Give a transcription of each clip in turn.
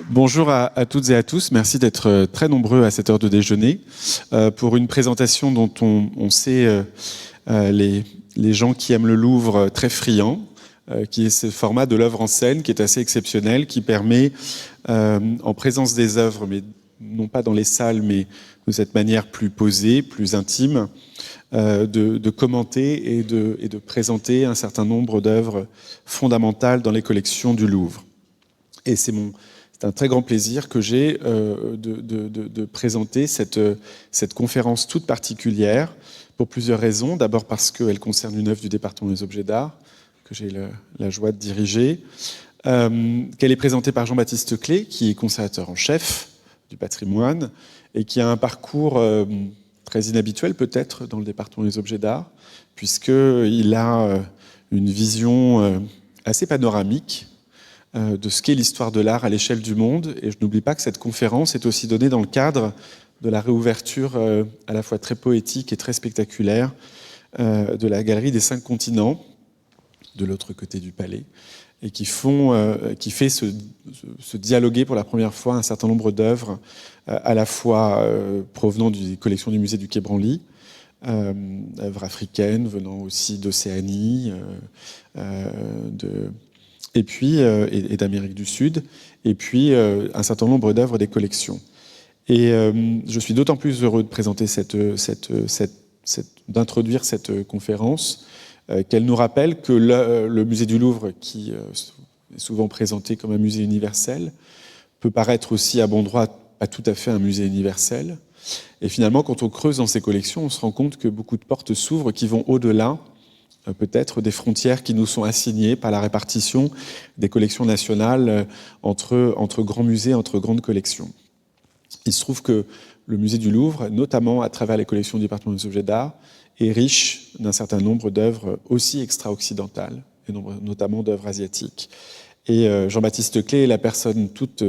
Bonjour à toutes et à tous. Merci d'être très nombreux à cette heure de déjeuner pour une présentation dont on sait les gens qui aiment le Louvre très friands, qui est ce format de l'œuvre en scène qui est assez exceptionnel, qui permet, en présence des œuvres, mais non pas dans les salles, mais de cette manière plus posée, plus intime, de commenter et de présenter un certain nombre d'œuvres fondamentales dans les collections du Louvre. Et c'est un très grand plaisir que j'ai de présenter cette conférence toute particulière pour plusieurs raisons. D'abord parce qu'elle concerne une œuvre du département des objets d'art que j'ai la joie de diriger, qu'elle est présentée par Jean-Baptiste Clé, qui est conservateur en chef du patrimoine et qui a un parcours très inhabituel peut-être dans le département des objets d'art, puisqu'il a une vision assez panoramique de ce qu'est l'histoire de l'art à l'échelle du monde. Et je n'oublie pas que cette conférence est aussi donnée dans le cadre de la réouverture à la fois très poétique et très spectaculaire de la Galerie des 5 continents, de l'autre côté du palais, et qui fait se dialoguer pour la première fois un certain nombre d'œuvres à la fois provenant des collections du musée du Quai Branly, œuvres africaines venant aussi d'Océanie, et puis d'Amérique du Sud, et puis un certain nombre d'œuvres des collections. Et je suis d'autant plus heureux de présenter d'introduire cette conférence qu'elle nous rappelle que le musée du Louvre, qui est souvent présenté comme un musée universel, peut paraître aussi à bon droit pas tout à fait un musée universel. Et finalement, quand on creuse dans ces collections, on se rend compte que beaucoup de portes s'ouvrent qui vont au-delà peut-être des frontières qui nous sont assignées par la répartition des collections nationales entre grands musées, entre grandes collections. Il se trouve que le musée du Louvre, notamment à travers les collections du département des objets d'art, est riche d'un certain nombre d'œuvres aussi extra-occidentales, et notamment d'œuvres asiatiques. Et Jean-Baptiste Clé est la personne toute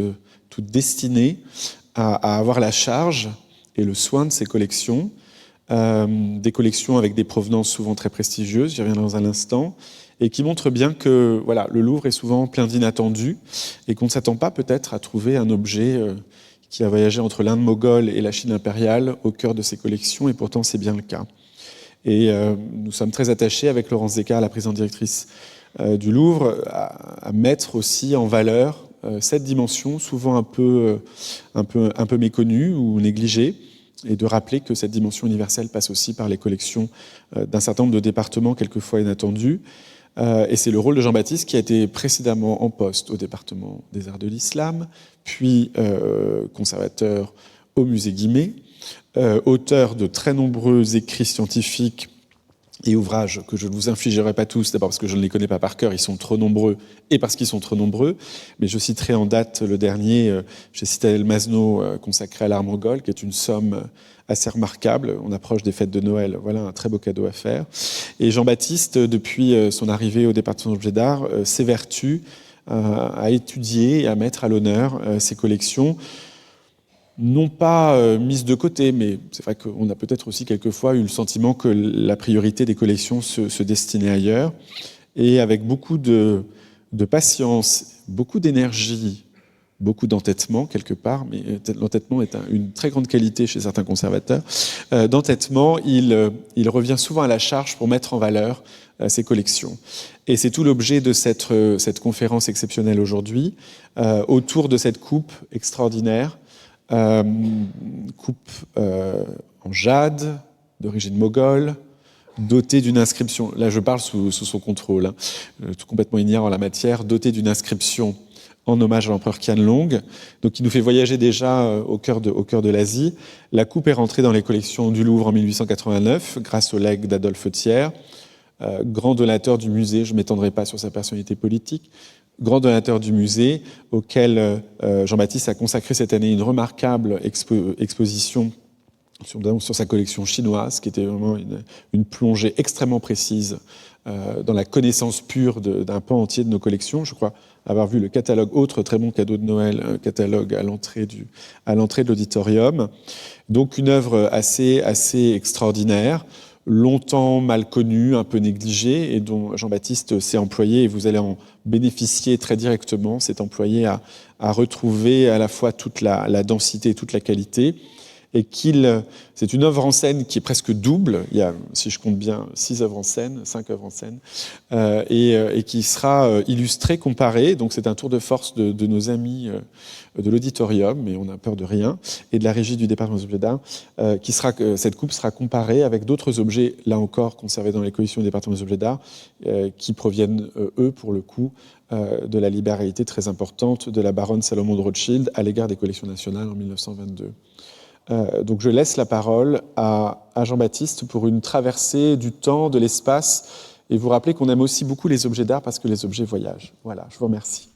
destinée à avoir la charge et le soin de ces collections, des collections avec des provenances souvent très prestigieuses, j'y reviendrai dans un instant, et qui montrent bien que voilà, le Louvre est souvent plein d'inattendus et qu'on ne s'attend pas peut-être à trouver un objet qui a voyagé entre l'Inde moghole et la Chine impériale au cœur de ses collections, et pourtant c'est bien le cas. Et nous sommes très attachés avec Laurence Descartes, la présidente directrice du Louvre, à mettre aussi en valeur cette dimension souvent un peu méconnue ou négligée, et de rappeler que cette dimension universelle passe aussi par les collections d'un certain nombre de départements quelquefois inattendus. Et c'est le rôle de Jean-Baptiste qui a été précédemment en poste au département des arts de l'islam, puis conservateur au musée Guimet, auteur de très nombreux écrits scientifiques et ouvrages que je ne vous infligerai pas tous, d'abord parce que je ne les connais pas par cœur, ils sont trop nombreux, et parce qu'ils sont trop nombreux, mais je citerai en date le dernier, chez Citadel Masno, consacré à l'art mongol, qui est une somme assez remarquable. On approche des fêtes de Noël, voilà un très beau cadeau à faire. Et Jean-Baptiste, depuis son arrivée au département d'objets d'art, s'évertue à étudier et à mettre à l'honneur ses collections, non pas mise de côté, mais c'est vrai qu'on a peut-être aussi quelquefois eu le sentiment que la priorité des collections se destinait ailleurs. Et avec beaucoup de patience, beaucoup d'énergie, beaucoup d'entêtement quelque part, mais l'entêtement est une très grande qualité chez certains conservateurs, d'entêtement, il revient souvent à la charge pour mettre en valeur ces collections. Et c'est tout l'objet de cette conférence exceptionnelle aujourd'hui, autour de cette coupe extraordinaire, coupe en jade, d'origine moghole, dotée d'une inscription, là je parle sous son contrôle, hein, complètement ignorant en la matière, dotée d'une inscription en hommage à l'empereur Qianlong, donc qui nous fait voyager déjà au cœur de l'Asie. La coupe est rentrée dans les collections du Louvre en 1889, grâce au legs d'Adolphe Thiers, grand donateur du musée, je ne m'étendrai pas sur sa personnalité politique, grand donateur du musée, auquel Jean-Baptiste a consacré cette année une remarquable exposition sur sa collection chinoise, qui était vraiment une plongée extrêmement précise dans la connaissance pure d'un pan entier de nos collections. Je crois avoir vu le catalogue, autre très bon cadeau de Noël, un catalogue à l'entrée de l'auditorium. Donc une œuvre assez extraordinaire. longtemps mal connu, un peu négligé, et dont Jean-Baptiste s'est employé, et vous allez en bénéficier très directement, s'est employé à retrouver à la fois toute la densité et toute la qualité, et c'est une œuvre en scène qui est presque double, il y a, si je compte bien, 6 œuvres en scène, 5 œuvres en scène, et qui sera illustrée, comparée, donc c'est un tour de force de nos amis de l'auditorium, mais on n'a peur de rien, et de la régie du département des objets d'art, cette coupe sera comparée avec d'autres objets, là encore conservés dans les collections du département des objets d'art, qui proviennent, eux, pour le coup, de la libéralité très importante de la baronne Salomon de Rothschild à l'égard des collections nationales en 1922. Donc je laisse la parole à Jean-Baptiste pour une traversée du temps, de l'espace, et vous rappeler qu'on aime aussi beaucoup les objets d'art parce que les objets voyagent. Voilà, je vous remercie.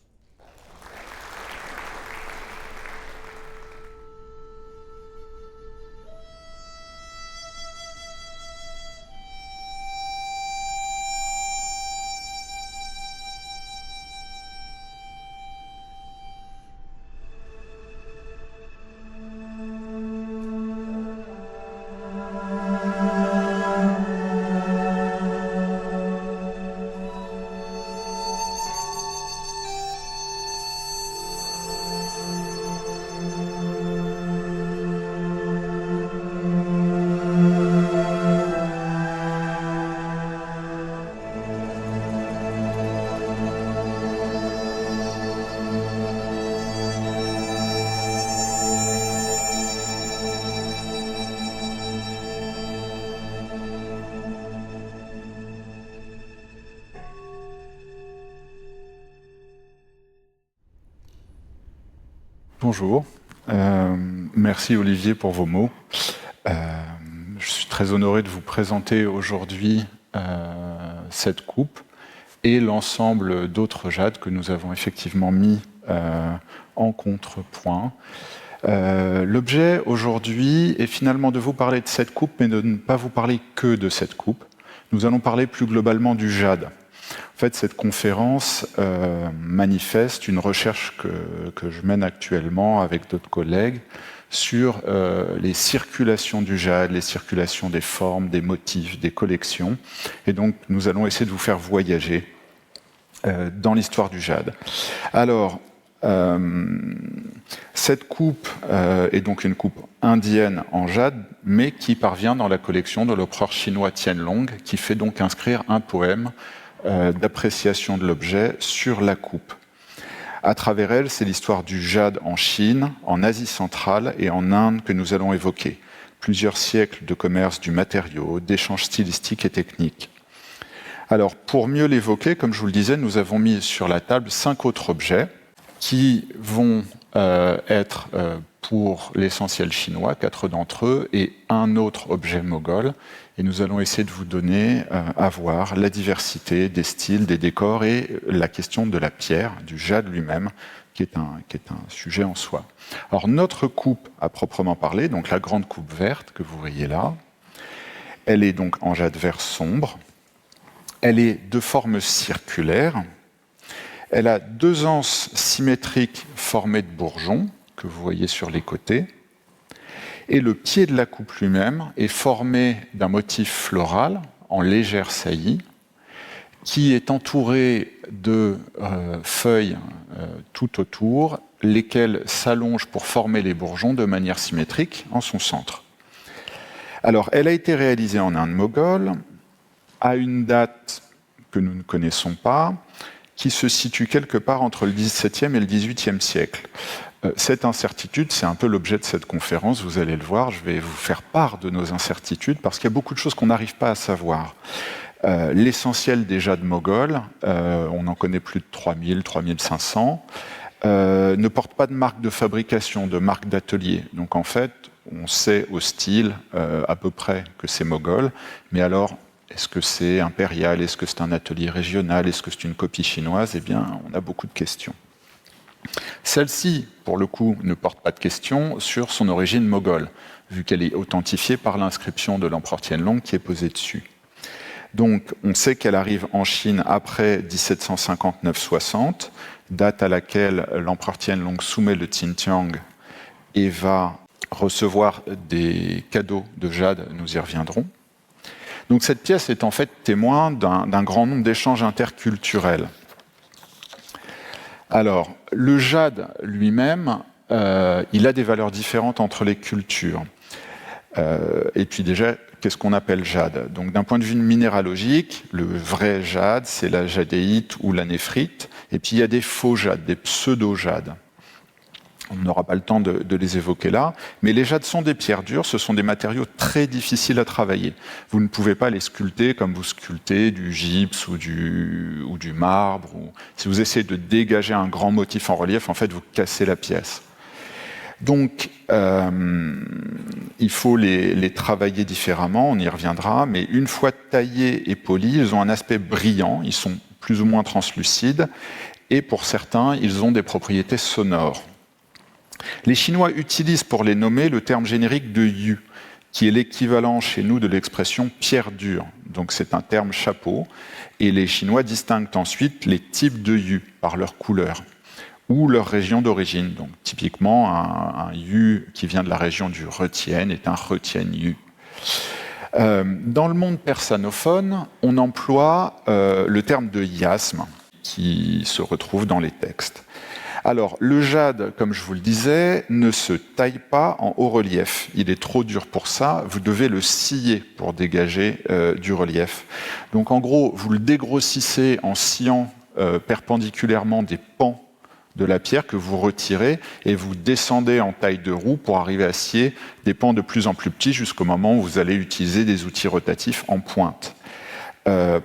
Bonjour, merci Olivier pour vos mots. Je suis très honoré de vous présenter aujourd'hui cette coupe et l'ensemble d'autres jades que nous avons effectivement mis en contrepoint. L'objet aujourd'hui est finalement de vous parler de cette coupe, mais de ne pas vous parler que de cette coupe. Nous allons parler plus globalement du jade. En fait, cette conférence manifeste une recherche que je mène actuellement avec d'autres collègues sur les circulations du jade, les circulations des formes, des motifs, des collections. Et donc, nous allons essayer de vous faire voyager dans l'histoire du jade. Alors, cette coupe est donc une coupe indienne en jade, mais qui parvient dans la collection de l'empereur chinois Tianlong, qui fait donc inscrire un poème d'appréciation de l'objet sur la coupe. À travers elle, c'est l'histoire du jade en Chine, en Asie centrale et en Inde que nous allons évoquer. Plusieurs siècles de commerce du matériau, d'échanges stylistiques et techniques. Alors, pour mieux l'évoquer, comme je vous le disais, nous avons mis sur la table 5 autres objets qui vont être pour l'essentiel chinois, 4 d'entre eux, et un autre objet moghol. Et nous allons essayer de vous donner à voir la diversité des styles, des décors et la question de la pierre, du jade lui-même, qui est un sujet en soi. Alors notre coupe à proprement parler, donc la grande coupe verte que vous voyez là, elle est donc en jade vert sombre. Elle est de forme circulaire. Elle a 2 anses symétriques formées de bourgeons, que vous voyez sur les côtés. Et le pied de la coupe lui-même est formé d'un motif floral en légère saillie, qui est entouré de feuilles tout autour, lesquelles s'allongent pour former les bourgeons de manière symétrique en son centre. Alors, elle a été réalisée en Inde moghole, à une date que nous ne connaissons pas, qui se situe quelque part entre le XVIIe et le XVIIIe siècle. Cette incertitude, c'est un peu l'objet de cette conférence, vous allez le voir, je vais vous faire part de nos incertitudes, parce qu'il y a beaucoup de choses qu'on n'arrive pas à savoir. L'essentiel des jades moghols, on en connaît plus de 3000, 3500, ne porte pas de marque de fabrication, de marque d'atelier. Donc en fait, on sait au style à peu près que c'est moghol, mais alors, est-ce que c'est impérial? Est-ce que c'est un atelier régional? Est-ce que c'est une copie chinoise? Eh bien, on a beaucoup de questions. Celle-ci, pour le coup, ne porte pas de question sur son origine moghole, vu qu'elle est authentifiée par l'inscription de l'empereur Tianlong qui est posée dessus. Donc, on sait qu'elle arrive en Chine après 1759-60, date à laquelle l'empereur Tianlong soumet le Xinjiang et va recevoir des cadeaux de jade, nous y reviendrons. Donc cette pièce est en fait témoin d'un grand nombre d'échanges interculturels. Alors, le jade lui-même, il a des valeurs différentes entre les cultures. Et puis déjà, qu'est-ce qu'on appelle jade? Donc d'un point de vue minéralogique, le vrai jade, c'est la jadéite ou la néphrite. Et puis il y a des faux jades, des pseudo-jades. On n'aura pas le temps de les évoquer là. Mais les jades sont des pierres dures, ce sont des matériaux très difficiles à travailler. Vous ne pouvez pas les sculpter comme vous sculptez du gypse ou du marbre. Si vous essayez de dégager un grand motif en relief, en fait, vous cassez la pièce. Donc, il faut les travailler différemment, on y reviendra, mais une fois taillés et polis, ils ont un aspect brillant, ils sont plus ou moins translucides, et pour certains, ils ont des propriétés sonores. Les Chinois utilisent pour les nommer le terme générique de yu, qui est l'équivalent chez nous de l'expression pierre dure. Donc c'est un terme chapeau, et les Chinois distinguent ensuite les types de yu par leur couleur ou leur région d'origine. Donc typiquement, un yu qui vient de la région du Retiène est un Retiène yu. Dans le monde persanophone, on emploie le terme de yasme qui se retrouve dans les textes. Alors, le jade, comme je vous le disais, ne se taille pas en haut relief. Il est trop dur pour ça. Vous devez le scier pour dégager du relief. Donc, en gros, vous le dégrossissez en sciant perpendiculairement des pans de la pierre que vous retirez et vous descendez en taille de roue pour arriver à scier des pans de plus en plus petits jusqu'au moment où vous allez utiliser des outils rotatifs en pointe.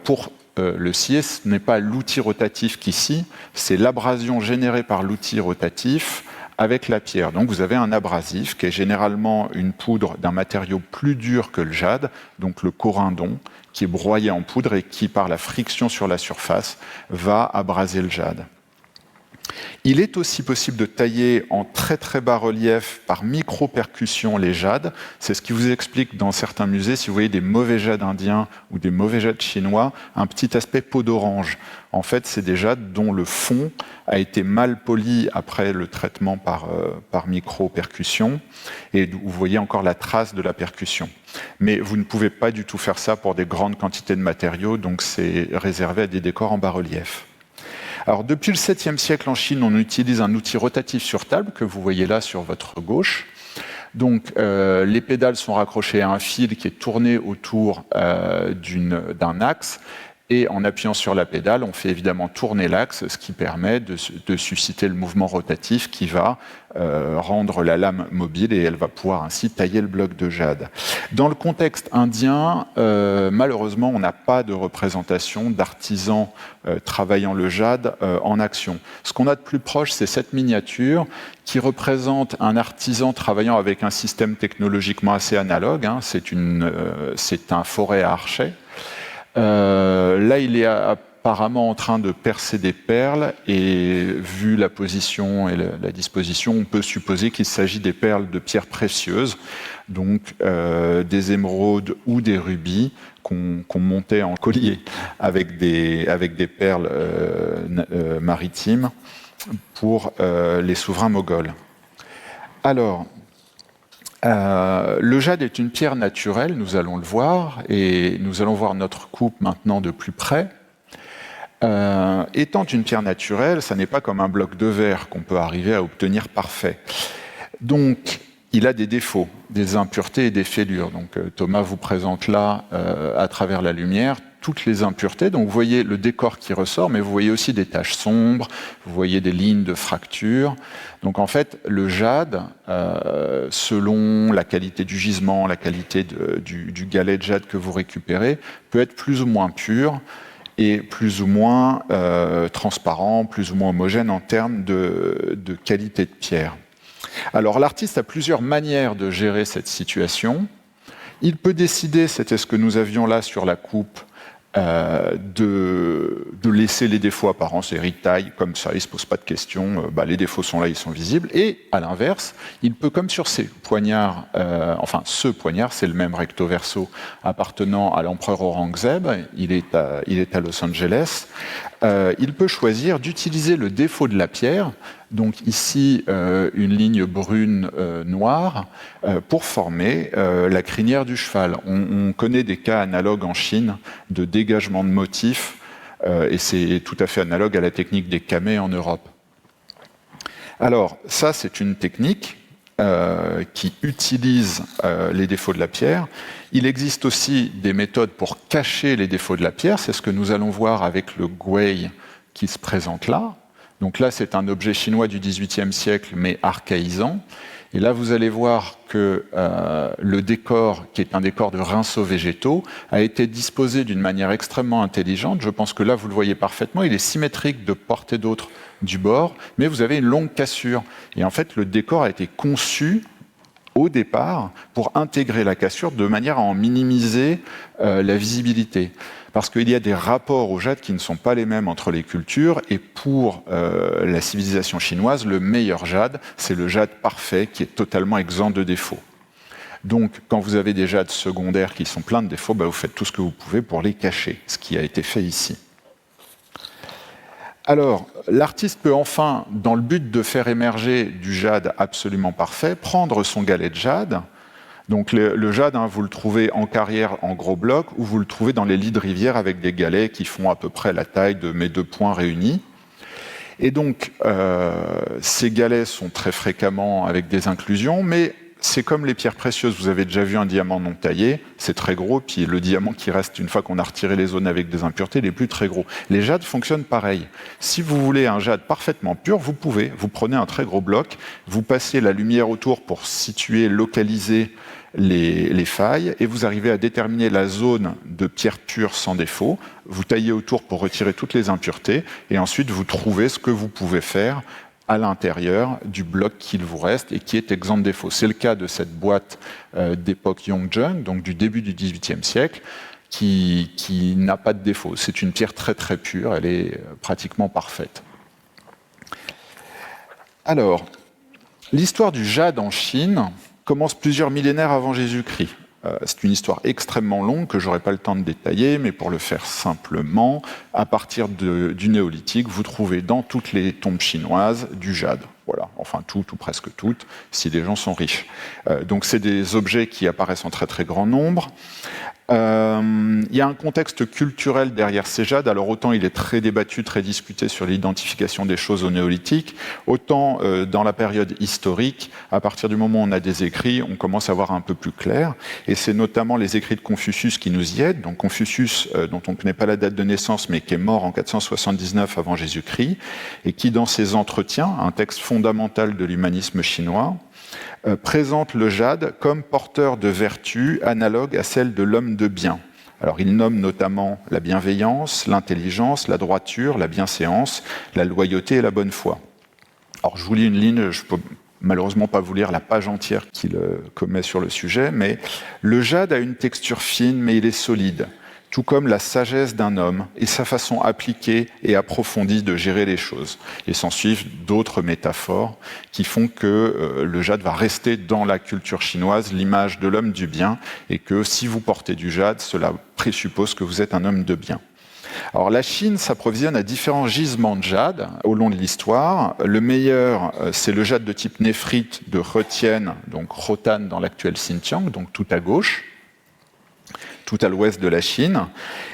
Pour le scier, ce n'est pas l'outil rotatif qui scie, c'est l'abrasion générée par l'outil rotatif avec la pierre. Donc vous avez un abrasif qui est généralement une poudre d'un matériau plus dur que le jade, donc le corindon, qui est broyé en poudre et qui, par la friction sur la surface, va abraser le jade. Il est aussi possible de tailler en très très bas relief par micro-percussion les jades. C'est ce qui vous explique dans certains musées, si vous voyez des mauvais jades indiens ou des mauvais jades chinois, un petit aspect peau d'orange. En fait, c'est des jades dont le fond a été mal poli après le traitement par micro-percussion. Et vous voyez encore la trace de la percussion. Mais vous ne pouvez pas du tout faire ça pour des grandes quantités de matériaux, donc c'est réservé à des décors en bas relief. Alors, depuis le 7e siècle en Chine, on utilise un outil rotatif sur table que vous voyez là sur votre gauche. Donc, les pédales sont raccrochées à un fil qui est tourné autour d'un axe. Et en appuyant sur la pédale, on fait évidemment tourner l'axe, ce qui permet de susciter le mouvement rotatif qui va rendre la lame mobile et elle va pouvoir ainsi tailler le bloc de jade. Dans le contexte indien, malheureusement, on n'a pas de représentation d'artisans travaillant le jade en action. Ce qu'on a de plus proche, c'est cette miniature qui représente un artisan travaillant avec un système technologiquement assez analogue. Hein. C'est un forêt à archet. Là, il est apparemment en train de percer des perles et vu la position et la disposition, on peut supposer qu'il s'agit des perles de pierres précieuses, donc des émeraudes ou des rubis qu'on montait en collier avec des perles maritimes pour les souverains moghols. Alors, le jade est une pierre naturelle, nous allons le voir, et nous allons voir notre coupe maintenant de plus près. Étant une pierre naturelle, ça n'est pas comme un bloc de verre qu'on peut arriver à obtenir parfait. Donc, il a des défauts, des impuretés et des fêlures. Donc, Thomas vous présente là, à travers la lumière, toutes les impuretés. Donc, vous voyez le décor qui ressort, mais vous voyez aussi des taches sombres, vous voyez des lignes de fracture. Donc, en fait, le jade, selon la qualité du gisement, la qualité du galet de jade que vous récupérez, peut être plus ou moins pur et plus ou moins transparent, plus ou moins homogène en termes de qualité de pierre. Alors, l'artiste a plusieurs manières de gérer cette situation. Il peut décider, c'était ce que nous avions là sur la coupe, de laisser les défauts apparents, c'est-à-dire il taille comme ça, il ne se pose pas de questions, les défauts sont là, ils sont visibles. Et à l'inverse, il peut, comme sur ces poignards, ce poignard, c'est le même recto verso appartenant à l'empereur Aurangzeb, il est à Los Angeles, il peut choisir d'utiliser le défaut de la pierre Donc ici, une ligne brune noire pour former la crinière du cheval. On connaît des cas analogues en Chine de dégagement de motifs et c'est tout à fait analogue à la technique des kamés en Europe. Alors ça, c'est une technique qui utilise les défauts de la pierre. Il existe aussi des méthodes pour cacher les défauts de la pierre. C'est ce que nous allons voir avec le gui qui se présente là. Donc là, c'est un objet chinois du XVIIIe siècle, mais archaïsant. Et là, vous allez voir que le décor, qui est un décor de rinceaux végétaux, a été disposé d'une manière extrêmement intelligente. Je pense que là, vous le voyez parfaitement. Il est symétrique de part et d'autre du bord, mais vous avez une longue cassure. Et en fait, le décor a été conçu au départ pour intégrer la cassure de manière à en minimiser la visibilité. Parce qu'il y a des rapports au jade qui ne sont pas les mêmes entre les cultures, et pour la civilisation chinoise, le meilleur jade, c'est le jade parfait qui est totalement exempt de défauts. Donc, quand vous avez des jades secondaires qui sont pleins de défauts, vous faites tout ce que vous pouvez pour les cacher, ce qui a été fait ici. Alors, l'artiste peut enfin, dans le but de faire émerger du jade absolument parfait, prendre son galet de jade. Donc le jade, vous le trouvez en carrière en gros blocs, ou vous le trouvez dans les lits de rivière avec des galets qui font à peu près la taille de mes 2 poings réunis. Et donc, ces galets sont très fréquemment avec des inclusions, mais c'est comme les pierres précieuses. Vous avez déjà vu un diamant non taillé, c'est très gros, puis le diamant qui reste une fois qu'on a retiré les zones avec des impuretés, il n'est plus très gros. Les jades fonctionnent pareil. Si vous voulez un jade parfaitement pur, vous pouvez. Vous prenez un très gros bloc, vous passez la lumière autour pour situer, localiser les failles, et vous arrivez à déterminer la zone de pierre pure sans défaut. Vous taillez autour pour retirer toutes les impuretés, et ensuite vous trouvez ce que vous pouvez faire à l'intérieur du bloc qu'il vous reste et qui est exempt de défaut. C'est le cas de cette boîte d'époque Yongjun, donc du début du XVIIIe siècle, qui n'a pas de défaut. C'est une pierre très très pure, elle est pratiquement parfaite. Alors, l'histoire du jade en Chine commence plusieurs millénaires avant Jésus-Christ. C'est une histoire extrêmement longue que je n'aurai pas le temps de détailler, mais pour le faire simplement, à partir du néolithique, vous trouvez dans toutes les tombes chinoises du jade. Voilà, enfin toutes ou presque toutes, si les gens sont riches. Donc c'est des objets qui apparaissent en très très grand nombre. Il y a un contexte culturel derrière ces jades. Alors autant il est très débattu, très discuté sur l'identification des choses au néolithique, autant dans la période historique, à partir du moment où on a des écrits, on commence à voir un peu plus clair. Et c'est notamment les écrits de Confucius qui nous y aident. Donc Confucius, dont on ne connaît pas la date de naissance, mais qui est mort en 479 avant Jésus-Christ, et qui dans ses entretiens, un texte fondamental de l'humanisme chinois, présente le jade comme porteur de vertus analogues à celles de l'homme de bien. Alors il nomme notamment la bienveillance, l'intelligence, la droiture, la bienséance, la loyauté et la bonne foi. Alors je vous lis une ligne, je ne peux malheureusement pas vous lire la page entière qu'il commet sur le sujet, mais le jade a une texture fine, mais il est solide, tout comme la sagesse d'un homme et sa façon appliquée et approfondie de gérer les choses. Et s'en suivent d'autres métaphores qui font que le jade va rester dans la culture chinoise l'image de l'homme du bien, et que si vous portez du jade, cela présuppose que vous êtes un homme de bien. Alors la Chine s'approvisionne à différents gisements de jade au long de l'histoire. Le meilleur, c'est le jade de type néphrite de Retienne, donc Khotan dans l'actuel Xinjiang, donc tout à gauche, tout à l'ouest de la Chine,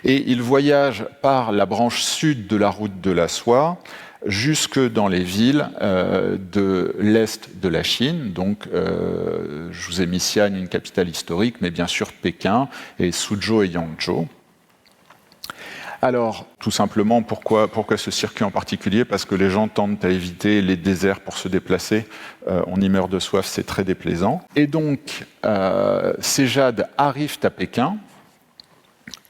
et il voyage par la branche sud de la route de la soie jusque dans les villes de l'est de la Chine. Donc, je vous ai mis Xi'an, une capitale historique, mais bien sûr Pékin et Suzhou et Yangzhou. Alors, tout simplement, pourquoi ce circuit en particulier? Parce que les gens tentent à éviter les déserts pour se déplacer. On y meurt de soif, c'est très déplaisant. Et donc, ces jades arrivent à Pékin,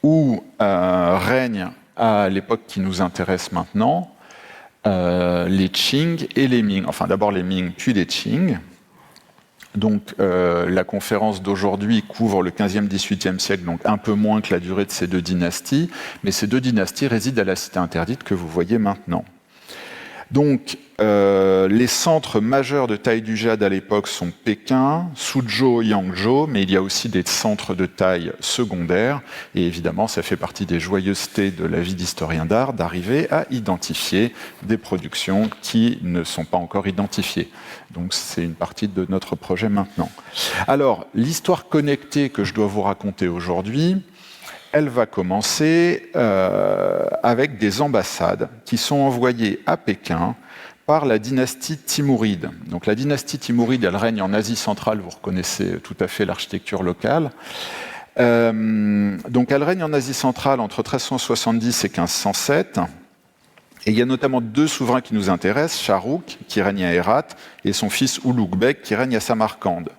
où règnent, à l'époque qui nous intéresse maintenant, les Qing et les Ming. Enfin, d'abord les Ming, puis les Qing. Donc, la conférence d'aujourd'hui couvre le 15e, 18e siècle, donc un peu moins que la durée de ces deux dynasties, mais ces deux dynasties résident à la Cité interdite que vous voyez maintenant. Donc, les centres majeurs de taille du jade à l'époque sont Pékin, Suzhou, Yangzhou, mais il y a aussi des centres de taille secondaire. Et évidemment, ça fait partie des joyeusetés de la vie d'historien d'art d'arriver à identifier des productions qui ne sont pas encore identifiées. Donc, c'est une partie de notre projet maintenant. Alors, l'histoire connectée que je dois vous raconter aujourd'hui, elle va commencer avec des ambassades qui sont envoyées à Pékin par la dynastie Timouride. Donc la dynastie Timouride, elle règne en Asie centrale, vous reconnaissez tout à fait l'architecture locale. Donc elle règne en Asie centrale entre 1370 et 1507. Et il y a notamment deux souverains qui nous intéressent, Shahrukh, qui règne à Hérat, et son fils Ulugh Beg, qui règne à Samarcande.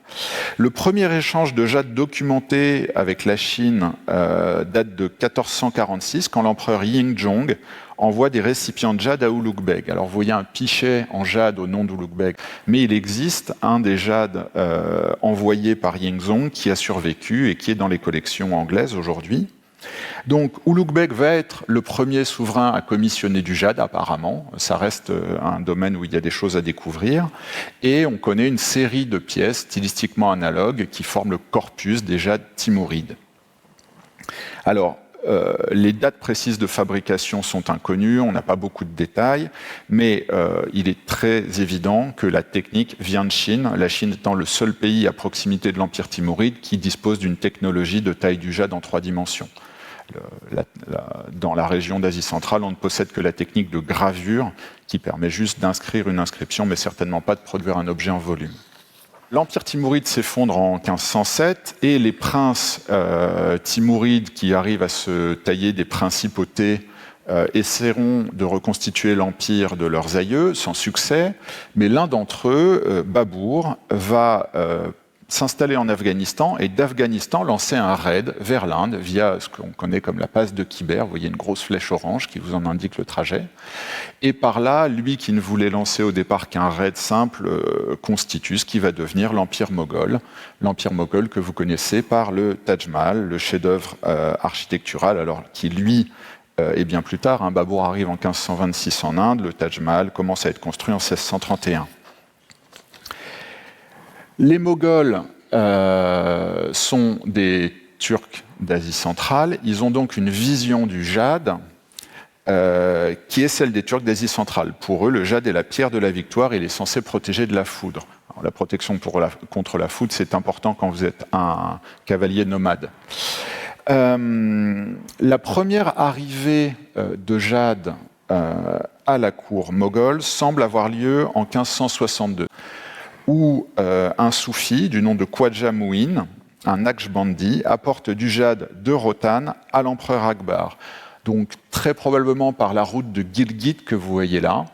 Le premier échange de jade documenté avec la Chine date de 1446, quand l'empereur Yingzhong envoie des récipients de jade à Ulugh Beg. Alors vous voyez un pichet en jade au nom d'Ulugh Beg, mais il existe un des jades envoyés par Yingzhong qui a survécu et qui est dans les collections anglaises aujourd'hui. Donc Ulugh Beg va être le premier souverain à commissionner du jade, apparemment. Ça reste un domaine où il y a des choses à découvrir. Et on connaît une série de pièces stylistiquement analogues qui forment le corpus des jades timourides. Alors, les dates précises de fabrication sont inconnues, on n'a pas beaucoup de détails, mais il est très évident que la technique vient de Chine, la Chine étant le seul pays à proximité de l'Empire timouride qui dispose d'une technologie de taille du jade en 3 dimensions. Dans la région d'Asie centrale, on ne possède que la technique de gravure qui permet juste d'inscrire une inscription, mais certainement pas de produire un objet en volume. L'Empire timouride s'effondre en 1507 et les princes timourides qui arrivent à se tailler des principautés essaieront de reconstituer l'empire de leurs aïeux sans succès, mais l'un d'entre eux, Babur, va s'installer en Afghanistan et d'Afghanistan lancer un raid vers l'Inde via ce qu'on connaît comme la passe de Khyber. Vous voyez une grosse flèche orange qui vous en indique le trajet. Et par là, lui qui ne voulait lancer au départ qu'un raid simple constitue ce qui va devenir l'Empire moghol. L'Empire moghol que vous connaissez par le Taj Mahal, le chef-d'œuvre architectural, alors qui lui est bien plus tard. Babur arrive en 1526 en Inde, le Taj Mahal commence à être construit en 1631. Les Moghols sont des Turcs d'Asie centrale. Ils ont donc une vision du jade qui est celle des Turcs d'Asie centrale. Pour eux, le jade est la pierre de la victoire. Il est censé protéger de la foudre. Alors, la protection contre la foudre, c'est important quand vous êtes un cavalier nomade. La première arrivée de jade à la cour moghole semble avoir lieu en 1562. Où un soufi du nom de Khwaja Mouin, un Naqshbandi, apporte du jade de Rotan à l'empereur Akbar. Donc très probablement par la route de Gilgit que vous voyez là,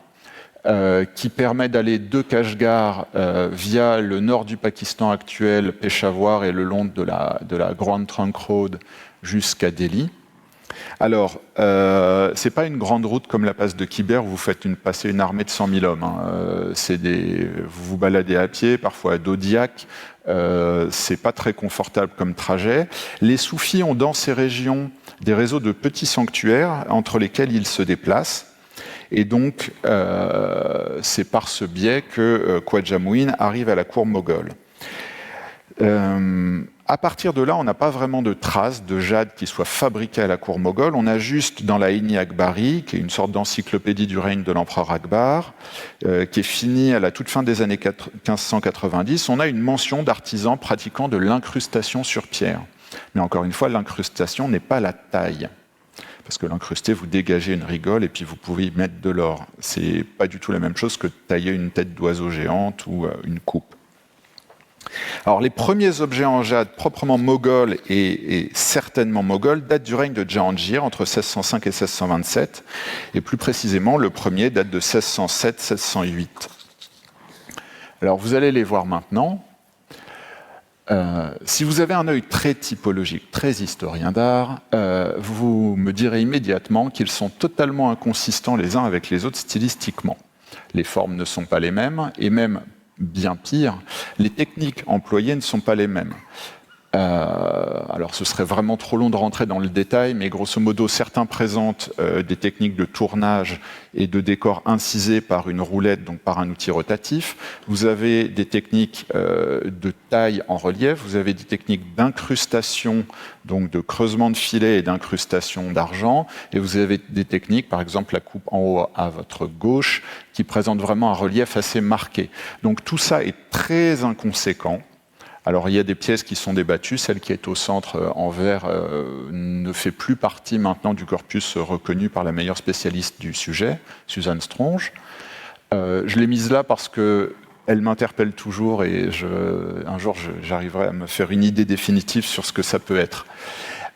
qui permet d'aller de Kashgar via le nord du Pakistan actuel, Peshawar, et le long de la Grand Trunk Road jusqu'à Delhi. Alors, c'est pas une grande route comme la passe de Khyber où vous faites passer une armée de 100 000 hommes. Vous vous baladez à pied, parfois à dos d'Iak. C'est pas très confortable comme trajet. Les soufis ont dans ces régions des réseaux de petits sanctuaires entre lesquels ils se déplacent. Et donc, c'est par ce biais que Khwaja Mouin arrive à la cour moghole. À partir de là, on n'a pas vraiment de traces de jade qui soit fabriqué à la cour moghole. On a juste dans la Hini Akbari, qui est une sorte d'encyclopédie du règne de l'empereur Akbar, qui est finie à la toute fin des années 1590, on a une mention d'artisans pratiquant de l'incrustation sur pierre. Mais encore une fois, l'incrustation n'est pas la taille. Parce que l'incrusté, vous dégagez une rigole et puis vous pouvez y mettre de l'or. C'est pas du tout la même chose que de tailler une tête d'oiseau géante ou une coupe. Alors, les premiers objets en jade proprement moghols et certainement moghols datent du règne de Jahangir entre 1605 et 1627, et plus précisément, le premier date de 1607-1608. Alors, vous allez les voir maintenant. Si vous avez un œil très typologique, très historien d'art, vous me direz immédiatement qu'ils sont totalement inconsistants les uns avec les autres stylistiquement. Les formes ne sont pas les mêmes, et même bien pire, les techniques employées ne sont pas les mêmes. Alors ce serait vraiment trop long de rentrer dans le détail, mais grosso modo, certains présentent des techniques de tournage et de décor incisés par une roulette, donc par un outil rotatif. Vous avez des techniques de taille en relief, vous avez des techniques d'incrustation, donc de creusement de filets et d'incrustation d'argent, et vous avez des techniques, par exemple la coupe en haut à votre gauche, qui présente vraiment un relief assez marqué. Donc tout ça est très inconséquent. Alors il y a des pièces qui sont débattues, celle qui est au centre en vert ne fait plus partie maintenant du corpus reconnu par la meilleure spécialiste du sujet, Susan Stronge. Je l'ai mise là parce qu'elle m'interpelle toujours et un jour j'arriverai à me faire une idée définitive sur ce que ça peut être.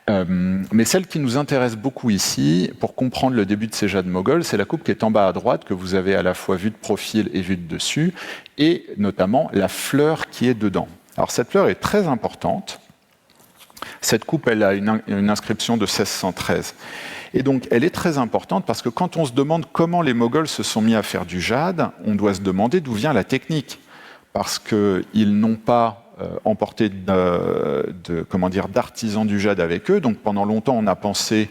Mais celle qui nous intéresse beaucoup ici, pour comprendre le début de ces jades moghols, c'est la coupe qui est en bas à droite, que vous avez à la fois vue de profil et vue de dessus, et notamment la fleur qui est dedans. Alors cette fleur est très importante. Cette coupe, elle a une inscription de 1613. Et donc elle est très importante parce que quand on se demande comment les Moghols se sont mis à faire du jade, on doit se demander d'où vient la technique. Parce qu'ils n'ont pas emporté d'artisans du jade avec eux. Donc pendant longtemps, on a pensé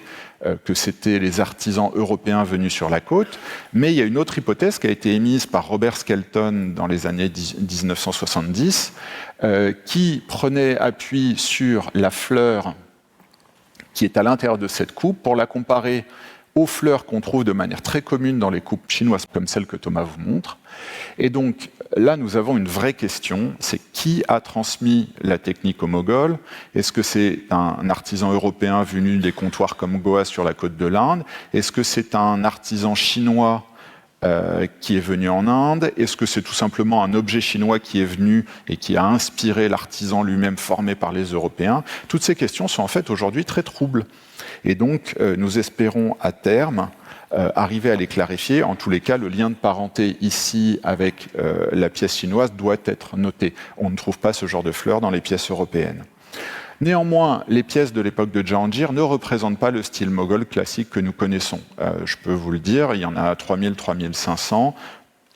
que c'était les artisans européens venus sur la côte. Mais il y a une autre hypothèse qui a été émise par Robert Skelton dans les années 1970, qui prenait appui sur la fleur qui est à l'intérieur de cette coupe pour la comparer aux fleurs qu'on trouve de manière très commune dans les coupes chinoises comme celle que Thomas vous montre. Et donc là, nous avons une vraie question, c'est qui a transmis la technique aux Moghols? Est-ce que c'est un artisan européen venu des comptoirs comme Goa sur la côte de l'Inde? Est-ce que c'est un artisan chinois qui est venu en Inde? Est-ce que c'est tout simplement un objet chinois qui est venu et qui a inspiré l'artisan lui-même formé par les Européens? Toutes ces questions sont en fait aujourd'hui très troubles. Et donc, nous espérons à terme arriver à les clarifier. En tous les cas, le lien de parenté ici avec la pièce chinoise doit être noté. On ne trouve pas ce genre de fleurs dans les pièces européennes. Néanmoins, les pièces de l'époque de Jahangir ne représentent pas le style moghol classique que nous connaissons. Je peux vous le dire, il y en a 3000, 3500.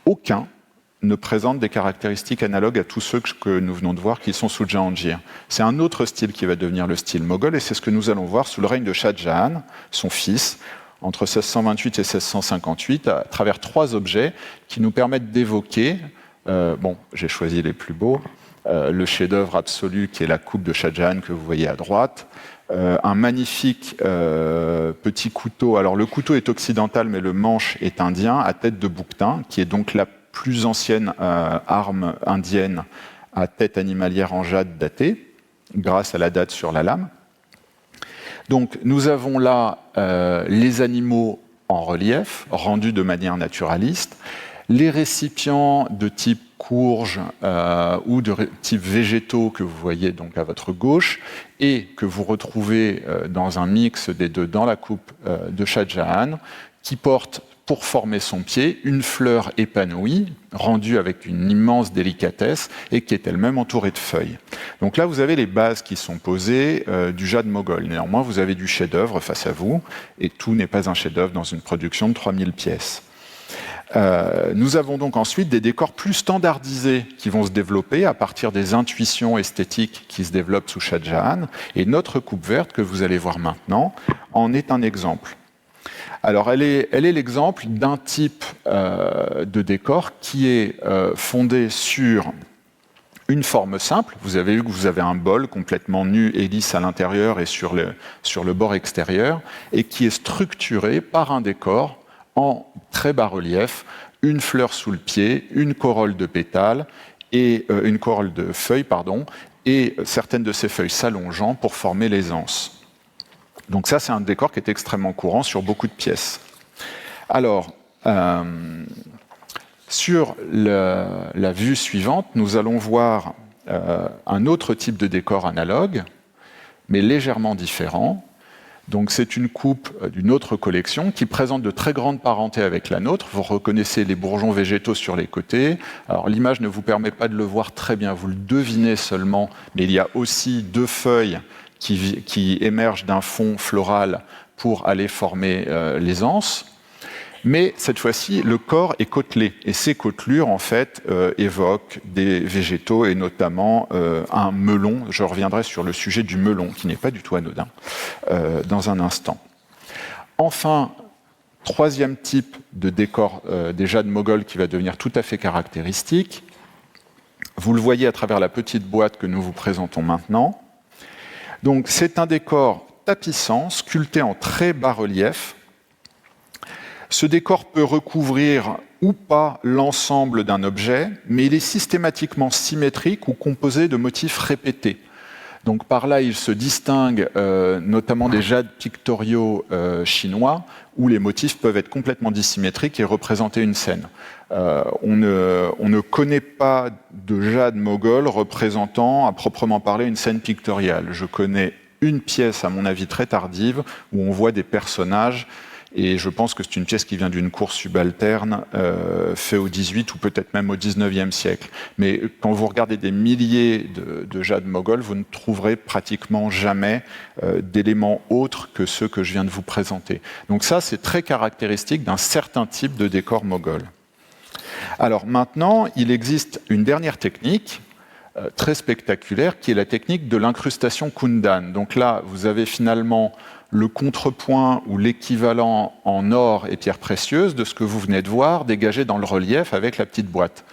Aucun ne présente des caractéristiques analogues à tous ceux que nous venons de voir qui sont sous Jahangir. C'est un autre style qui va devenir le style moghol, et c'est ce que nous allons voir sous le règne de Shah Jahan, son fils, entre 1628 et 1658, à travers 3 objets qui nous permettent d'évoquer, j'ai choisi les plus beaux, le chef-d'œuvre absolu qui est la coupe de Shah Jahan que vous voyez à droite, un magnifique petit couteau, alors le couteau est occidental mais le manche est indien, à tête de bouquetin, qui est donc la plus ancienne arme indienne à tête animalière en jade datée, grâce à la date sur la lame. Donc nous avons là les animaux en relief, rendus de manière naturaliste, les récipients de type courge ou de type végétaux que vous voyez donc à votre gauche et que vous retrouvez dans un mix des deux dans la coupe de Shah Jahan, qui porte pour former son pied une fleur épanouie, rendue avec une immense délicatesse et qui est elle-même entourée de feuilles. Donc là, vous avez les bases qui sont posées du jade moghol. Néanmoins, vous avez du chef-d'œuvre face à vous, et tout n'est pas un chef-d'œuvre dans une production de 3000 pièces. Nous avons donc ensuite des décors plus standardisés qui vont se développer à partir des intuitions esthétiques qui se développent sous Shah Jahan, et notre coupe verte que vous allez voir maintenant en est un exemple. Alors, elle est l'exemple d'un type de décor qui est fondé sur une forme simple. Vous avez vu que vous avez un bol complètement nu et lisse à l'intérieur et sur le bord extérieur, et qui est structuré par un décor en très bas relief, une fleur sous le pied, une corolle de pétales et une corolle de feuilles, et certaines de ces feuilles s'allongeant pour former les anses. Donc ça, c'est un décor qui est extrêmement courant sur beaucoup de pièces. Alors, sur la vue suivante, nous allons voir un autre type de décor analogue, mais légèrement différent. Donc c'est une coupe d'une autre collection qui présente de très grandes parentés avec la nôtre. Vous reconnaissez les bourgeons végétaux sur les côtés. Alors l'image ne vous permet pas de le voir très bien, vous le devinez seulement, mais il y a aussi 2 feuilles qui émergent d'un fond floral pour aller former les anses. Mais cette fois-ci, le corps est côtelé. Et ces côtelures, en fait, évoquent des végétaux et notamment un melon. Je reviendrai sur le sujet du melon, qui n'est pas du tout anodin, dans un instant. Enfin, troisième type de décor des jades moghols qui va devenir tout à fait caractéristique. Vous le voyez à travers la petite boîte que nous vous présentons maintenant. Donc, c'est un décor tapissant, sculpté en très bas relief. Ce décor peut recouvrir ou pas l'ensemble d'un objet, mais il est systématiquement symétrique ou composé de motifs répétés. Donc par là, il se distingue notamment des jades pictoriaux chinois, où les motifs peuvent être complètement dissymétriques et représenter une scène. On ne connaît pas de jade moghol représentant à proprement parler une scène pictoriale. Je connais une pièce, à mon avis très tardive, où on voit des personnages. Et je pense que c'est une pièce qui vient d'une cour subalterne faite au XVIIIe ou peut-être même au XIXe siècle. Mais quand vous regardez des milliers de jades moghols, vous ne trouverez pratiquement jamais d'éléments autres que ceux que je viens de vous présenter. Donc ça, c'est très caractéristique d'un certain type de décor moghol. Alors maintenant, il existe une dernière technique très spectaculaire qui est la technique de l'incrustation Kundan. Donc là, vous avez finalement le contrepoint ou l'équivalent en or et pierres précieuses de ce que vous venez de voir dégagé dans le relief avec la petite boîte.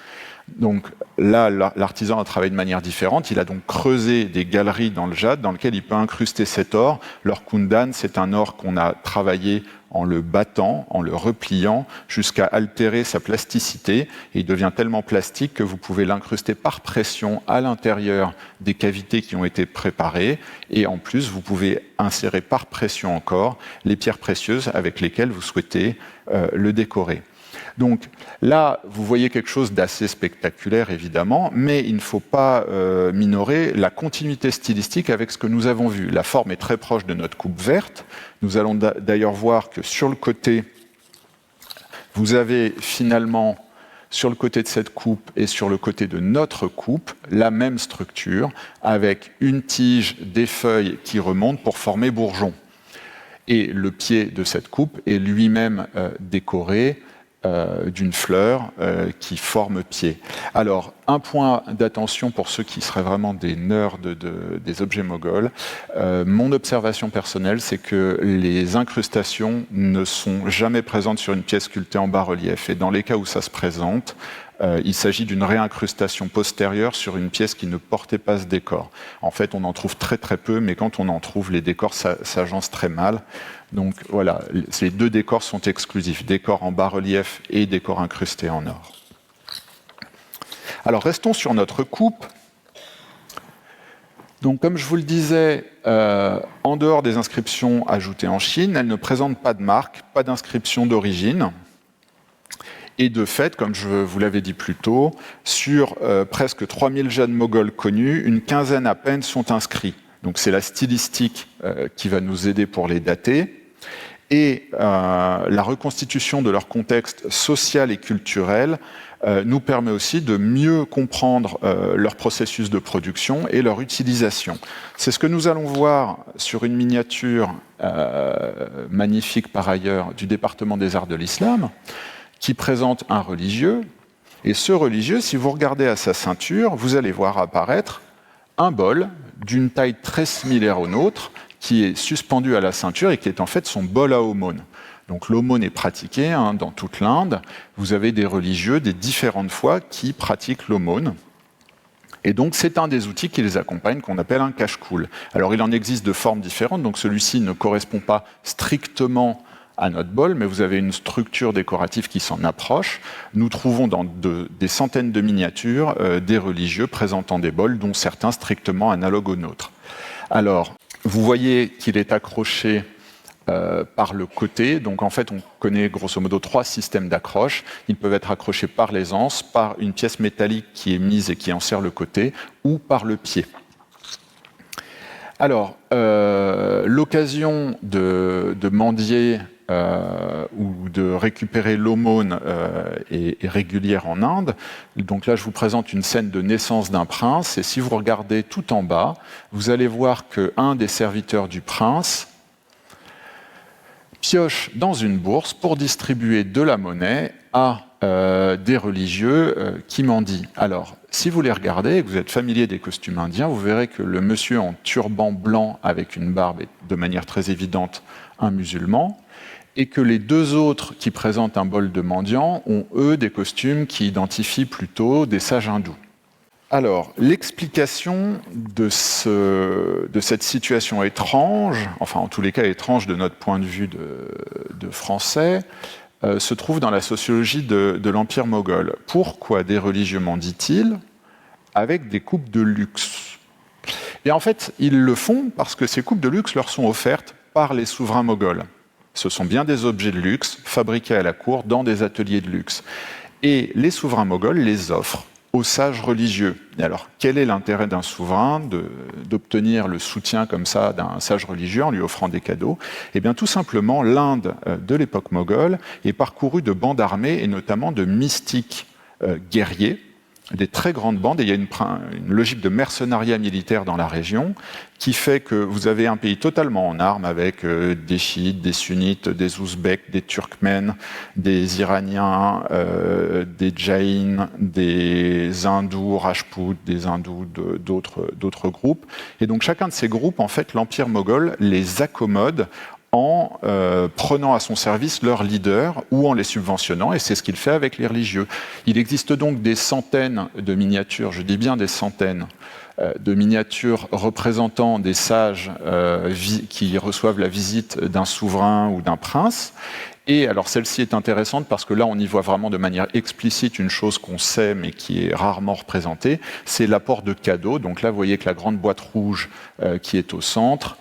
Donc là, l'artisan a travaillé de manière différente. Il a donc creusé des galeries dans le jade dans lesquelles il peut incruster cet or. L'or Kundan, c'est un or qu'on a travaillé en le battant, en le repliant, jusqu'à altérer sa plasticité. Et il devient tellement plastique que vous pouvez l'incruster par pression à l'intérieur des cavités qui ont été préparées. Et en plus, vous pouvez insérer par pression encore les pierres précieuses avec lesquelles vous souhaitez le décorer. Donc là, vous voyez quelque chose d'assez spectaculaire, évidemment, mais il ne faut pas minorer la continuité stylistique avec ce que nous avons vu. La forme est très proche de notre coupe verte. Nous allons d'ailleurs voir que sur le côté, vous avez finalement, sur le côté de cette coupe et sur le côté de notre coupe, la même structure, avec une tige, des feuilles qui remontent pour former bourgeon. Et le pied de cette coupe est lui-même décoré d'une fleur qui forme pied. Alors, un point d'attention pour ceux qui seraient vraiment des nerds des objets moghols. Mon observation personnelle, c'est que les incrustations ne sont jamais présentes sur une pièce sculptée en bas-relief. Et dans les cas où ça se présente, il s'agit d'une réincrustation postérieure sur une pièce qui ne portait pas ce décor. En fait, on en trouve très très peu, mais quand on en trouve, les décors s'agencent très mal. Donc voilà, ces deux décors sont exclusifs, décor en bas-relief et décor incrusté en or. Alors restons sur notre coupe. Donc comme je vous le disais, en dehors des inscriptions ajoutées en Chine, elle ne présente pas de marque, pas d'inscription d'origine. Et de fait, comme je vous l'avais dit plus tôt, sur presque 3000 jades moghols connus, une quinzaine à peine sont inscrits. Donc c'est la stylistique qui va nous aider pour les dater. Et la reconstitution de leur contexte social et culturel nous permet aussi de mieux comprendre leur processus de production et leur utilisation. C'est ce que nous allons voir sur une miniature magnifique par ailleurs du département des arts de l'islam, qui présente un religieux. Et ce religieux, si vous regardez à sa ceinture, vous allez voir apparaître un bol d'une taille très similaire au nôtre, qui est suspendu à la ceinture et qui est en fait son bol à aumône. Donc l'aumône est pratiquée dans toute l'Inde. Vous avez des religieux des différentes foi qui pratiquent l'aumône. Et donc c'est un des outils qui les accompagne, qu'on appelle un cache-coule. Alors il en existe de formes différentes, donc celui-ci ne correspond pas strictement à notre bol, mais vous avez une structure décorative qui s'en approche. Nous trouvons dans des centaines de miniatures des religieux présentant des bols, dont certains strictement analogues aux nôtres. Alors, vous voyez qu'il est accroché par le côté. Donc en fait, on connaît grosso modo 3 systèmes d'accroche. Ils peuvent être accrochés par les anses, par une pièce métallique qui est mise et qui enserre le côté, ou par le pied. Alors, l'occasion de mendier ou de récupérer l'aumône est régulière en Inde. Donc là, je vous présente une scène de naissance d'un prince, et si vous regardez tout en bas, vous allez voir qu'un des serviteurs du prince piochent dans une bourse pour distribuer de la monnaie à des religieux qui mendient. Alors, si vous les regardez et que vous êtes familier des costumes indiens, vous verrez que le monsieur en turban blanc avec une barbe est de manière très évidente un musulman, et que les deux autres qui présentent un bol de mendiants ont, eux, des costumes qui identifient plutôt des sages hindous. Alors, l'explication de cette situation étrange, enfin en tous les cas étrange de notre point de vue de Français, se trouve dans la sociologie de l'Empire moghol. Pourquoi des religieux mendient-ils avec des coupes de luxe? Et en fait, ils le font parce que ces coupes de luxe leur sont offertes par les souverains moghols. Ce sont bien des objets de luxe fabriqués à la cour dans des ateliers de luxe. Et les souverains moghols les offrent aux sages religieux. Et alors, quel est l'intérêt d'un souverain d'obtenir le soutien comme ça d'un sage religieux en lui offrant des cadeaux? Eh bien, tout simplement, l'Inde de l'époque moghole est parcourue de bandes armées et notamment de mystiques guerriers, des très grandes bandes, et il y a une logique de mercenariat militaire dans la région qui fait que vous avez un pays totalement en armes avec des chiites, des sunnites, des ouzbeks, des turkmènes, des iraniens, des jaïns, des hindous rajpouts, des hindous d'autres groupes. Et donc chacun de ces groupes, en fait, l'Empire moghol les accommode en prenant à son service leurs leaders ou en les subventionnant, et c'est ce qu'il fait avec les religieux. Il existe donc des centaines de miniatures, je dis bien des centaines, de miniatures représentant des sages qui reçoivent la visite d'un souverain ou d'un prince. Et alors celle-ci est intéressante parce que là on y voit vraiment de manière explicite une chose qu'on sait mais qui est rarement représentée, c'est l'apport de cadeaux. Donc là vous voyez que la grande boîte rouge qui est au centre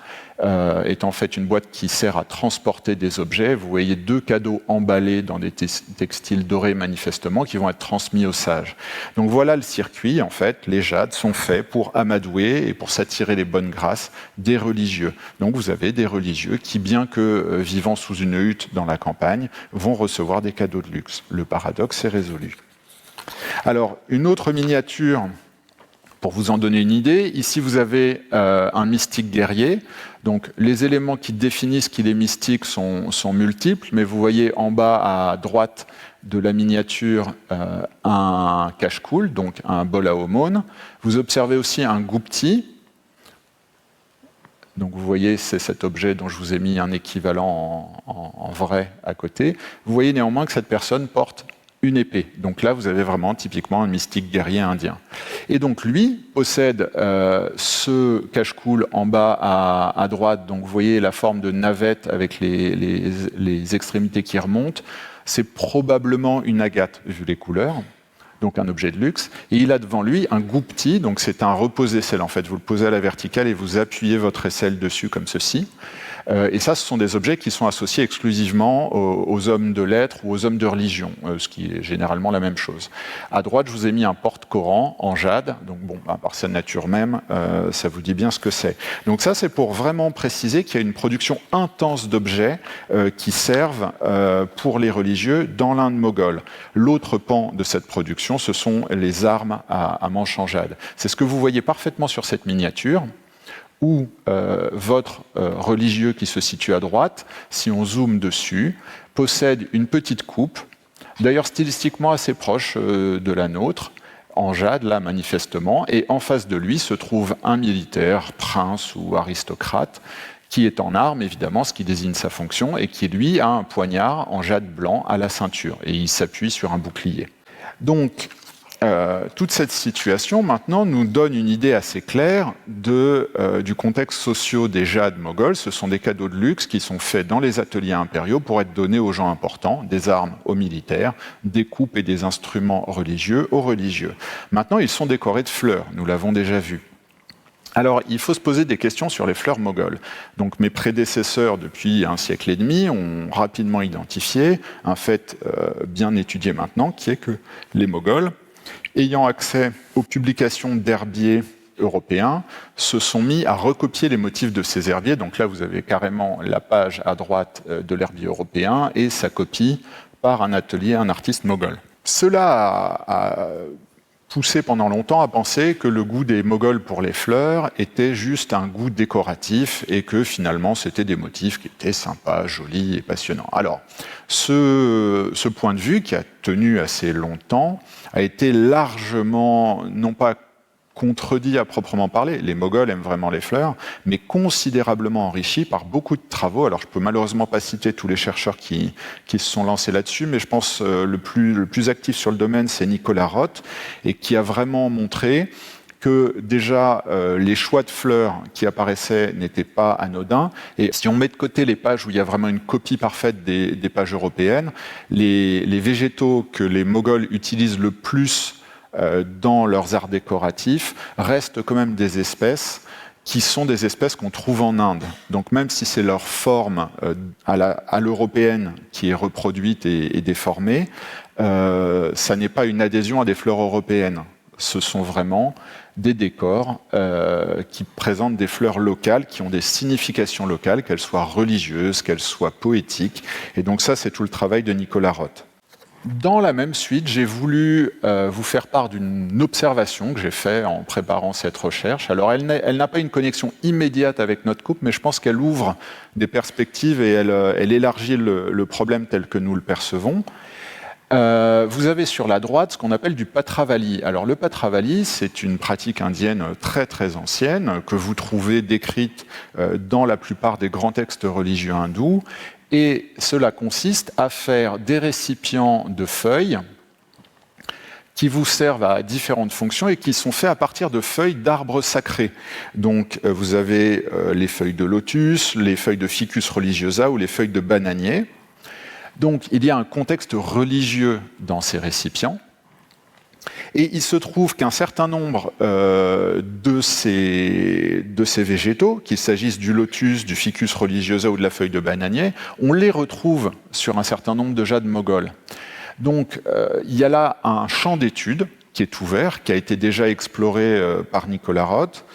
est en fait une boîte qui sert à transporter des objets. Vous voyez deux cadeaux emballés dans des textiles dorés manifestement qui vont être transmis aux sages. Donc voilà le circuit, en fait, les jades sont faits pour amadouer et pour s'attirer les bonnes grâces des religieux. Donc vous avez des religieux qui, bien que vivant sous une hutte dans la campagne, vont recevoir des cadeaux de luxe. Le paradoxe est résolu. Alors, une autre miniature, pour vous en donner une idée, ici vous avez un mystique guerrier. Donc les éléments qui définissent qu'il est mystique sont multiples, mais vous voyez en bas à droite de la miniature un cache-coule, donc un bol à aumône. Vous observez aussi un gupti. Donc vous voyez, c'est cet objet dont je vous ai mis un équivalent en vrai à côté. Vous voyez néanmoins que cette personne porte une épée. Donc là, vous avez vraiment typiquement un mystique guerrier indien. Et donc lui possède ce cache-coule en bas à droite. Donc vous voyez la forme de navette avec les extrémités qui remontent. C'est probablement une agate vu les couleurs. Donc un objet de luxe. Et il a devant lui un gupti, donc c'est un repose-aisselle en fait. Vous le posez à la verticale et vous appuyez votre aisselle dessus comme ceci. Et ça, ce sont des objets qui sont associés exclusivement aux hommes de lettres ou aux hommes de religion, ce qui est généralement la même chose. À droite, je vous ai mis un porte-Coran en jade, donc bon, par sa nature même, ça vous dit bien ce que c'est. Donc ça, c'est pour vraiment préciser qu'il y a une production intense d'objets qui servent pour les religieux dans l'Inde moghole. L'autre pan de cette production, ce sont les armes à manche en jade. C'est ce que vous voyez parfaitement sur cette miniature, où votre religieux qui se situe à droite, si on zoome dessus, possède une petite coupe, d'ailleurs stylistiquement assez proche de la nôtre, en jade, là manifestement, et en face de lui se trouve un militaire, prince ou aristocrate, qui est en armes, évidemment, ce qui désigne sa fonction, et qui, lui, a un poignard en jade blanc à la ceinture, et il s'appuie sur un bouclier. Donc, toute cette situation, maintenant, nous donne une idée assez claire du contexte social des jades moghols. Ce sont des cadeaux de luxe qui sont faits dans les ateliers impériaux pour être donnés aux gens importants, des armes aux militaires, des coupes et des instruments religieux aux religieux. Maintenant, ils sont décorés de fleurs, nous l'avons déjà vu. Alors, il faut se poser des questions sur les fleurs mogholes. Donc, mes prédécesseurs, depuis un siècle et demi, ont rapidement identifié un fait bien étudié maintenant, qui est que les Moghols, ayant accès aux publications d'herbiers européens, se sont mis à recopier les motifs de ces herbiers. Donc là, vous avez carrément la page à droite de l'herbier européen et sa copie par un atelier, un artiste moghol. Cela a poussé pendant longtemps à penser que le goût des Moghols pour les fleurs était juste un goût décoratif et que finalement c'était des motifs qui étaient sympas, jolis et passionnants. Alors, ce point de vue qui a tenu assez longtemps a été largement, non pas contredit à proprement parler, les Moghols aiment vraiment les fleurs, mais considérablement enrichi par beaucoup de travaux. Alors je peux malheureusement pas citer tous les chercheurs qui se sont lancés là-dessus, mais je pense le plus actif sur le domaine, c'est Nicolas Roth, et qui a vraiment montré que déjà les choix de fleurs qui apparaissaient n'étaient pas anodins. Et si on met de côté les pages où il y a vraiment une copie parfaite des pages européennes, les végétaux que les Moghols utilisent le plus dans leurs arts décoratifs restent quand même des espèces qui sont des espèces qu'on trouve en Inde. Donc même si c'est leur forme à l'européenne qui est reproduite et déformée, ça n'est pas une adhésion à des fleurs européennes. Ce sont vraiment des décors qui présentent des fleurs locales, qui ont des significations locales, qu'elles soient religieuses, qu'elles soient poétiques. Et donc ça, c'est tout le travail de Nicolas Roth. Dans la même suite, j'ai voulu vous faire part d'une observation que j'ai faite en préparant cette recherche. Alors, elle n'a pas une connexion immédiate avec notre couple, mais je pense qu'elle ouvre des perspectives et elle élargit le problème tel que nous le percevons. Vous avez sur la droite ce qu'on appelle du patravali. Alors, le patravali, c'est une pratique indienne très très ancienne que vous trouvez décrite dans la plupart des grands textes religieux hindous. Et cela consiste à faire des récipients de feuilles qui vous servent à différentes fonctions et qui sont faits à partir de feuilles d'arbres sacrés. Donc vous avez les feuilles de lotus, les feuilles de Ficus religiosa ou les feuilles de bananier. Donc il y a un contexte religieux dans ces récipients. Et il se trouve qu'un certain nombre de ces végétaux, qu'il s'agisse du lotus, du Ficus religiosa ou de la feuille de bananier, on les retrouve sur un certain nombre de jades moghols. Donc il y a là un champ d'études qui est ouvert, qui a été déjà exploré par Nicolas Roth,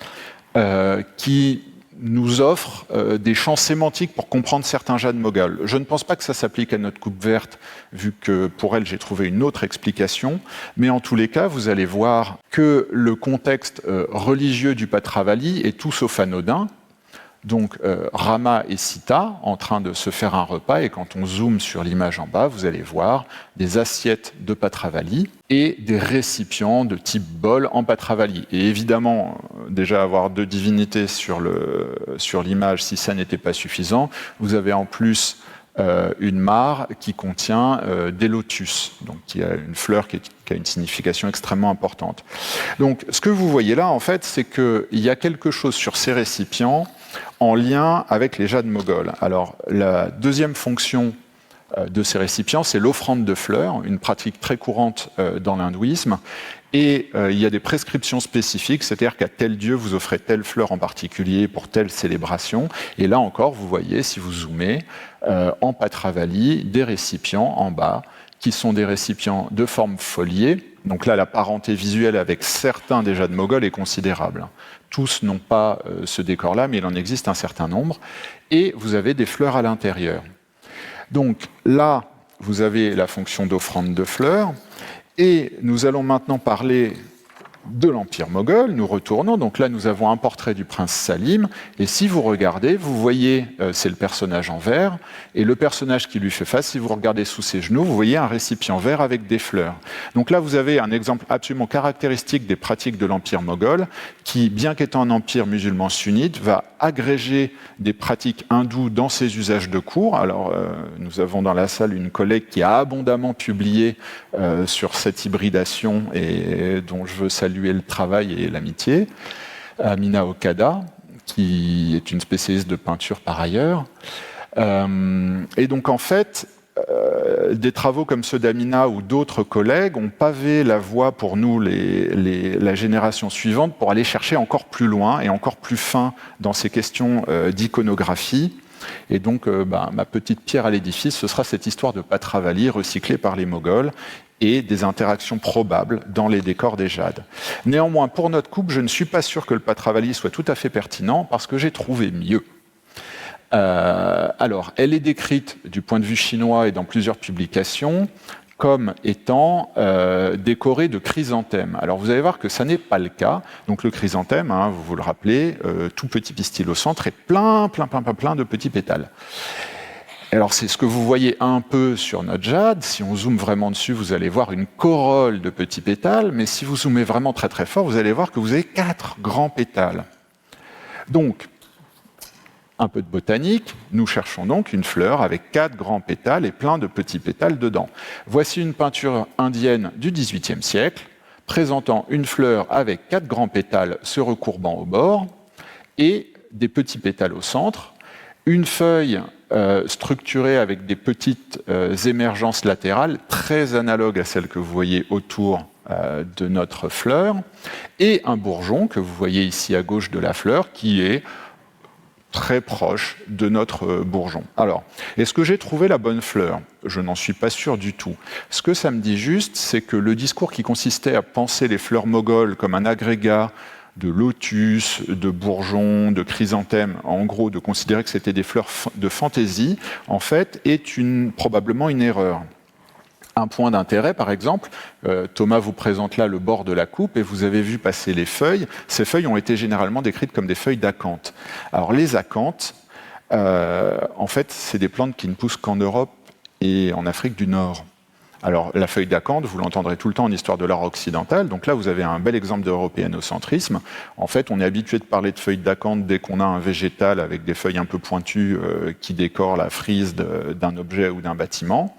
qui nous offre des champs sémantiques pour comprendre certains jades moghols. Je ne pense pas que ça s'applique à notre coupe verte, vu que pour elle, j'ai trouvé une autre explication. Mais en tous les cas, vous allez voir que le contexte religieux du Patravali est tout sauf anodin. Donc Rama et Sita en train de se faire un repas, et quand on zoome sur l'image en bas, vous allez voir des assiettes de Patravali et des récipients de type bol en Patravali. Et évidemment, déjà avoir deux divinités sur l'image, si ça n'était pas suffisant, vous avez en plus une mare qui contient des lotus, donc qui a une fleur qui a une signification extrêmement importante. Donc ce que vous voyez là, en fait, c'est qu'il y a quelque chose sur ces récipients en lien avec les jades moghols. Alors, la deuxième fonction de ces récipients, c'est l'offrande de fleurs, une pratique très courante dans l'hindouisme. Et il y a des prescriptions spécifiques, c'est-à-dire qu'à tel dieu, vous offrez telle fleur en particulier pour telle célébration. Et là encore, vous voyez, si vous zoomez, en Patravali, des récipients en bas, qui sont des récipients de forme foliée. Donc là, la parenté visuelle avec certains des jades moghols est considérable. Tous n'ont pas ce décor-là, mais il en existe un certain nombre. Et vous avez des fleurs à l'intérieur. Donc là, vous avez la fonction d'offrande de fleurs. Et nous allons maintenant parler de l'Empire moghol. Nous retournons. Donc là, nous avons un portrait du prince Salim. Et si vous regardez, vous voyez, c'est le personnage en vert. Et le personnage qui lui fait face, si vous regardez sous ses genoux, vous voyez un récipient vert avec des fleurs. Donc là, vous avez un exemple absolument caractéristique des pratiques de l'Empire moghol, qui, bien qu'étant un empire musulman sunnite, va agréger des pratiques hindoues dans ses usages de cour. Alors, nous avons dans la salle une collègue qui a abondamment publié sur cette hybridation et dont je veux saluer le travail et l'amitié, Amina Okada, qui est une spécialiste de peinture par ailleurs. Et donc en fait, des travaux comme ceux d'Amina ou d'autres collègues ont pavé la voie pour nous, la génération suivante, pour aller chercher encore plus loin et encore plus fin dans ces questions d'iconographie. Et donc, ma petite pierre à l'édifice, ce sera cette histoire de Patravali recyclée par les Moghols et des interactions probables dans les décors des jades. Néanmoins, pour notre coupe, je ne suis pas sûr que le Patravali soit tout à fait pertinent, parce que j'ai trouvé mieux. Alors, elle est décrite du point de vue chinois et dans plusieurs publications comme étant décoré de chrysanthèmes. Alors vous allez voir que ça n'est pas le cas. Donc le chrysanthème, hein, vous vous le rappelez, tout petit pistil au centre et plein de petits pétales. Alors c'est ce que vous voyez un peu sur notre jade. Si on zoome vraiment dessus, vous allez voir une corolle de petits pétales, mais si vous zoomez vraiment très très fort, vous allez voir que vous avez 4 grands pétales. Donc, un peu de botanique, nous cherchons donc une fleur avec 4 grands pétales et plein de petits pétales dedans. Voici une peinture indienne du XVIIIe siècle, présentant une fleur avec 4 grands pétales se recourbant au bord et des petits pétales au centre, une feuille structurée avec des petites émergences latérales, très analogues à celles que vous voyez autour de notre fleur, et un bourgeon que vous voyez ici à gauche de la fleur, qui est très proche de notre bourgeon. Alors, est-ce que j'ai trouvé la bonne fleur? Je n'en suis pas sûr du tout. Ce que ça me dit juste, c'est que le discours qui consistait à penser les fleurs mogholes comme un agrégat de lotus, de bourgeons, de chrysanthèmes, en gros de considérer que c'était des fleurs de fantaisie, en fait, est probablement une erreur. Un point d'intérêt, par exemple, Thomas vous présente là le bord de la coupe et vous avez vu passer les feuilles. Ces feuilles ont été généralement décrites comme des feuilles d'acanthe. Alors les acanthes, en fait, c'est des plantes qui ne poussent qu'en Europe et en Afrique du Nord. Alors la feuille d'acanthe, vous l'entendrez tout le temps en histoire de l'art occidental, donc là vous avez un bel exemple d'européanocentrisme. En fait, on est habitué de parler de feuilles d'acanthe dès qu'on a un végétal avec des feuilles un peu pointues qui décorent la frise d'un objet ou d'un bâtiment.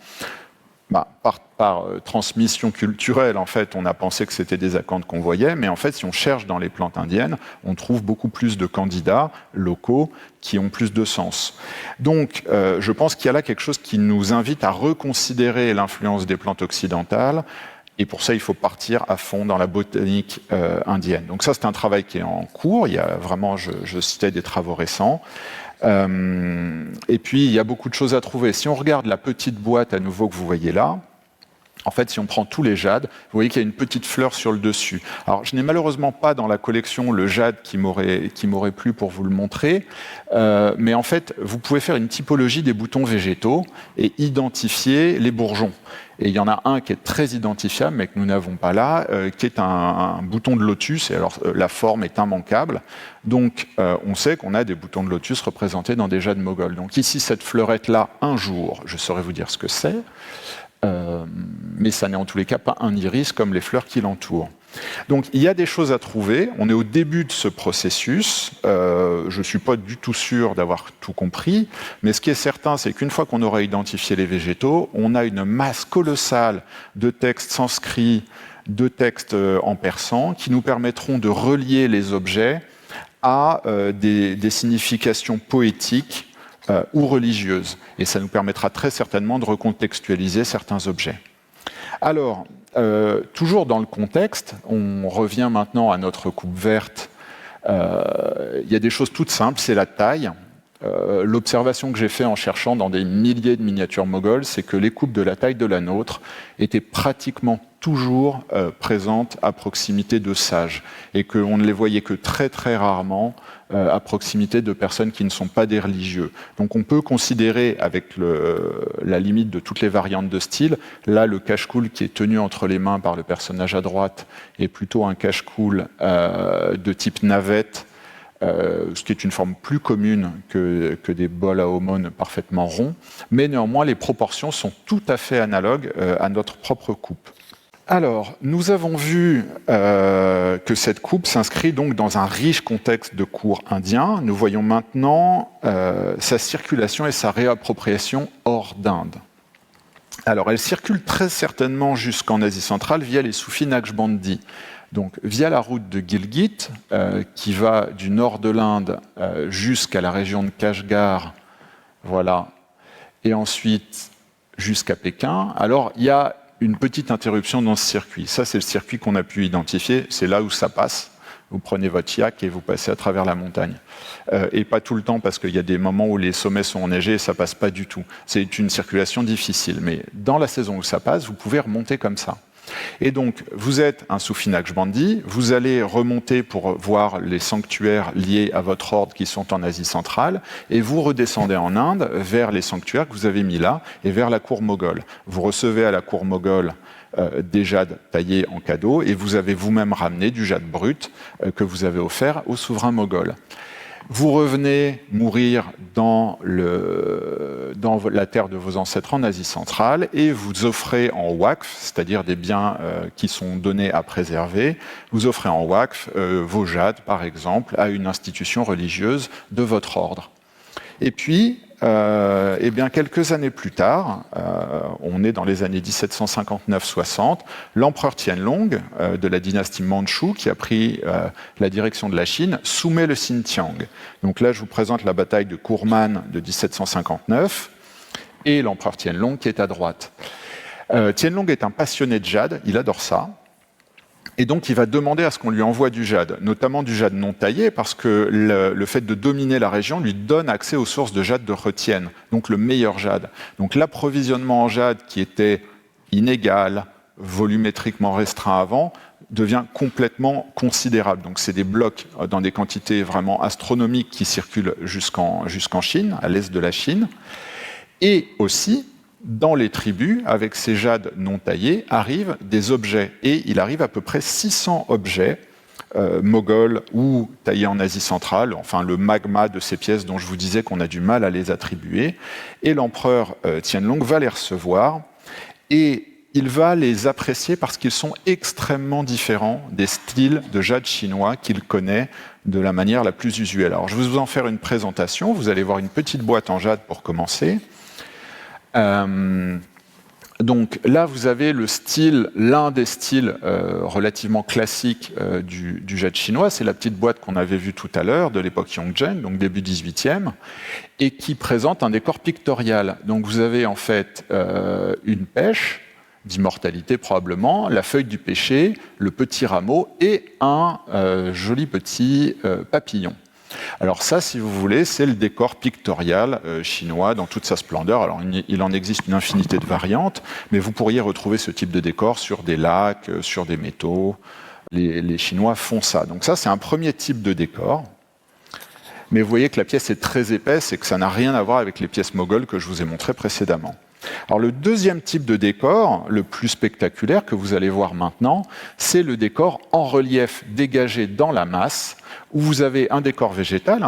Par transmission culturelle, en fait, on a pensé que c'était des acanthes qu'on voyait, mais en fait, si on cherche dans les plantes indiennes, on trouve beaucoup plus de candidats locaux qui ont plus de sens. Donc, je pense qu'il y a là quelque chose qui nous invite à reconsidérer l'influence des plantes occidentales, et pour ça, il faut partir à fond dans la botanique indienne. Donc ça, c'est un travail qui est en cours. Il y a vraiment, je citais des travaux récents. Et puis, il y a beaucoup de choses à trouver. Si on regarde la petite boîte à nouveau que vous voyez là, en fait, si on prend tous les jades, vous voyez qu'il y a une petite fleur sur le dessus. Alors, je n'ai malheureusement pas dans la collection le jade qui m'aurait plu pour vous le montrer, mais en fait, vous pouvez faire une typologie des boutons végétaux et identifier les bourgeons. Et il y en a un qui est très identifiable, mais que nous n'avons pas là, qui est un bouton de lotus. Et alors, la forme est immanquable. Donc, on sait qu'on a des boutons de lotus représentés dans des jades moghols. Donc ici, cette fleurette-là, un jour, je saurais vous dire ce que c'est. Mais ça n'est en tous les cas pas un iris comme les fleurs qui l'entourent. Donc il y a des choses à trouver, on est au début de ce processus, je ne suis pas du tout sûr d'avoir tout compris, mais ce qui est certain, c'est qu'une fois qu'on aura identifié les végétaux, on a une masse colossale de textes sanscrits, de textes en persan, qui nous permettront de relier les objets à des significations poétiques ou religieuses. Et ça nous permettra très certainement de recontextualiser certains objets. Alors, toujours dans le contexte, on revient maintenant à notre coupe verte. Il y a des choses toutes simples, c'est la taille. L'observation que j'ai faite en cherchant dans des milliers de miniatures moghols, c'est que les coupes de la taille de la nôtre étaient pratiquement toujours présentes à proximité de sages et qu'on ne les voyait que très très rarement à proximité de personnes qui ne sont pas des religieux. Donc on peut considérer avec la limite de toutes les variantes de style, là le cache-coule qui est tenu entre les mains par le personnage à droite est plutôt un cache-coule de type navette, ce qui est une forme plus commune que des bols à aumône parfaitement ronds, mais néanmoins les proportions sont tout à fait analogues à notre propre coupe. Alors, nous avons vu que cette coupe s'inscrit donc dans un riche contexte de cours indien. Nous voyons maintenant sa circulation et sa réappropriation hors d'Inde. Alors, elle circule très certainement jusqu'en Asie centrale via les soufis Naqshbandi. Donc, via la route de Gilgit, qui va du nord de l'Inde jusqu'à la région de Kashgar, voilà, et ensuite jusqu'à Pékin. Alors, il y a une petite interruption dans ce circuit. Ça, c'est le circuit qu'on a pu identifier. C'est là où ça passe. Vous prenez votre yak et vous passez à travers la montagne. Et pas tout le temps, parce qu'il y a des moments où les sommets sont enneigés et ça passe pas du tout. C'est une circulation difficile. Mais dans la saison où ça passe, vous pouvez remonter comme ça. Et donc, vous êtes un Soufi Naqshbandi, vous allez remonter pour voir les sanctuaires liés à votre ordre qui sont en Asie centrale, et vous redescendez en Inde vers les sanctuaires que vous avez mis là, et vers la cour moghole. Vous recevez à la cour moghole des jades taillés en cadeau, et vous avez vous-même ramené du jade brut que vous avez offert au souverain moghol. Vous revenez mourir dans la terre de vos ancêtres en Asie centrale et vous offrez en waqf, c'est-à-dire des biens qui sont donnés à préserver, vous offrez en waqf vos jades, par exemple, à une institution religieuse de votre ordre. Et puis, eh bien, quelques années plus tard, on est dans les années 1759-60, l'empereur Tianlong de la dynastie Mandchoue, qui a pris la direction de la Chine, soumet le Xinjiang. Donc là, je vous présente la bataille de Kurman de 1759 et l'empereur Tianlong qui est à droite. Tianlong est un passionné de jade, il adore ça. Et donc, il va demander à ce qu'on lui envoie du jade, notamment du jade non taillé, parce que le fait de dominer la région lui donne accès aux sources de jade de Retienne, donc le meilleur jade. Donc, l'approvisionnement en jade, qui était inégal, volumétriquement restreint avant, devient complètement considérable. Donc, c'est des blocs dans des quantités vraiment astronomiques qui circulent jusqu'en Chine, à l'est de la Chine. Et aussi, dans les tribus, avec ces jades non taillés, arrivent des objets. Et il arrive à peu près 600 objets moghols ou taillés en Asie centrale, enfin le magma de ces pièces dont je vous disais qu'on a du mal à les attribuer. Et l'empereur Tianlong va les recevoir et il va les apprécier parce qu'ils sont extrêmement différents des styles de jade chinois qu'il connaît de la manière la plus usuelle. Alors je vais vous en faire une présentation. Vous allez voir une petite boîte en jade pour commencer. Donc là, vous avez l'un des styles relativement classiques du jade chinois. C'est la petite boîte qu'on avait vue tout à l'heure, de l'époque Yongzheng, donc début 18e, et qui présente un décor pictorial. Donc vous avez en fait une pêche, d'immortalité probablement, la feuille du pêcher, le petit rameau et un joli petit papillon. Alors ça, si vous voulez, c'est le décor pictorial chinois dans toute sa splendeur. Alors il en existe une infinité de variantes, mais vous pourriez retrouver ce type de décor sur des lacs, sur des métaux. Les Chinois font ça. Donc ça, c'est un premier type de décor. Mais vous voyez que la pièce est très épaisse et que ça n'a rien à voir avec les pièces mogholes que je vous ai montrées précédemment. Alors le deuxième type de décor, le plus spectaculaire que vous allez voir maintenant, c'est le décor en relief dégagé dans la masse, où vous avez un décor végétal.